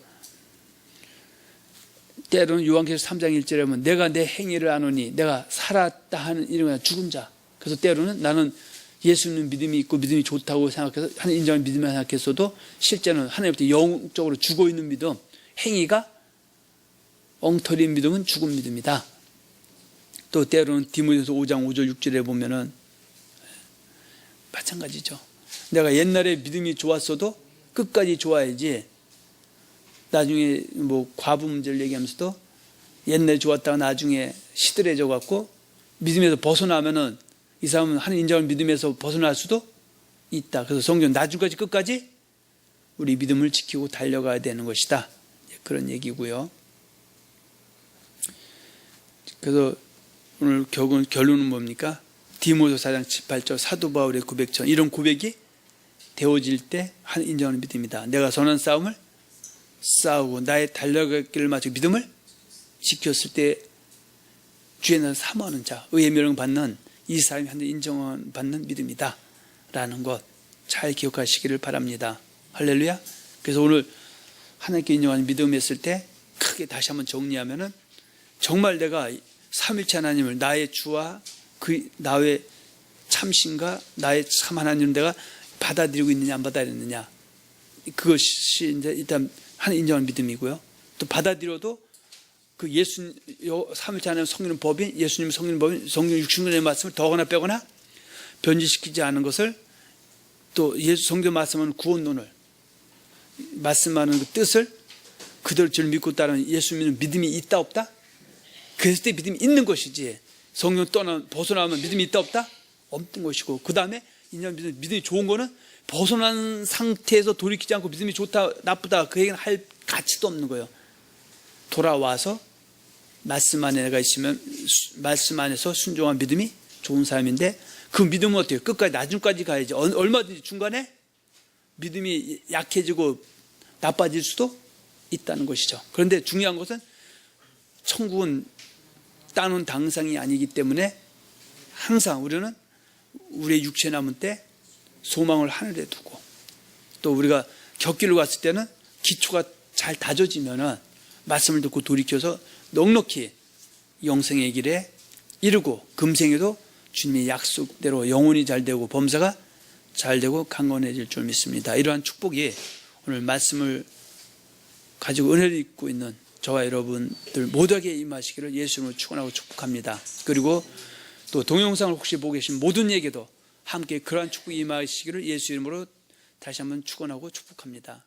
때로는 요한계시록 3장 1절에 보면 내가 내 행위를 아노니 내가 살았다 하는 이름은 죽은 자. 그래서 때로는 나는 예수 믿는 믿음이 있고 믿음이 좋다고 생각해서 하나님 인정하는 믿음을 생각했어도 실제는 하나님부터 영적으로 죽어있는 믿음, 행위가 엉터리인 믿음은 죽은 믿음이다. 또 때로는 디모데후서 5장 5절 6절에 보면은 마찬가지죠. 내가 옛날에 믿음이 좋았어도 끝까지 좋아야지, 나중에 뭐 과부 문제를 얘기하면서도 옛날에 좋았다가 나중에 시들해져 갖고 믿음에서 벗어나면은 이 사람은 하나님 인정하는 믿음에서 벗어날 수도 있다. 그래서 성경 나중까지 끝까지 우리 믿음을 지키고 달려가야 되는 것이다, 그런 얘기고요. 그래서 오늘 결론은 뭡니까? 디모데후서 4장 18절 사도 바울의 고백처럼 이런 고백이 되어질 때 하나님 인정하는 믿음이다. 내가 선한 싸움을 싸우고 나의 달려갈 길을 마치고 믿음을 지켰을 때 주의 나라를 사모하는 자, 의의 멸망 받는 이 사람이 하나님 인정받는 믿음이다 라는 것 잘 기억하시기를 바랍니다. 할렐루야. 그래서 오늘 하나님께 인정하는 믿음 했을 때 크게 다시 한번 정리하면은, 정말 내가 삼일체 하나님을 나의 주와 그 나의 참신과 나의 참 하나님을 내가 받아들이고 있느냐 안 받아들이느냐, 그것이 이제 일단 하나님 인정하는 믿음이고요. 또 받아들여도 그 예수 삼일체 하나님 성령 법인, 예수님 성령 법인, 성령 60년의 말씀을 더거나 빼거나 변질시키지 않은 것을, 또 예수 성경 말씀은 구원론을 말씀하는 그 뜻을 그대로 저를 믿고 따르는 예수 믿는 믿음이 있다 없다? 그랬을 때 믿음이 있는 것이지, 성령 벗어나면 믿음이 있다 없다? 없는 것이고, 그 다음에 인연 믿음이 좋은 거는 벗어난 상태에서 돌이키지 않고 믿음이 좋다 나쁘다 그 얘기는 할 가치도 없는 거예요. 돌아와서 말씀 안에 내가 있으면 말씀 안에서 순종한 믿음이 좋은 사람인데 그 믿음은 어때요? 끝까지 나중까지 가야지. 얼마든지 중간에 믿음이 약해지고 나빠질 수도 있다는 것이죠. 그런데 중요한 것은 천국은 따놓은 당상이 아니기 때문에 항상 우리는 우리의 육체 남은 때 소망을 하늘에 두고 또 우리가 격기를 갔을 때는 기초가 잘 다져지면은 말씀을 듣고 돌이켜서 넉넉히 영생의 길에 이르고 금생에도 주님의 약속대로 영혼이 잘 되고 범사가 잘 되고 강건해질 줄 믿습니다. 이러한 축복이 오늘 말씀을 가지고 은혜를 입고 있는 저와 여러분들 모두에게 임하시기를 예수님으로 축원하고 축복합니다. 그리고 또 동영상을 혹시 보고 계신 모든 에게도 함께 그러한 축복이 임하시기를 예수 이름으로 다시 한번 축원하고 축복합니다.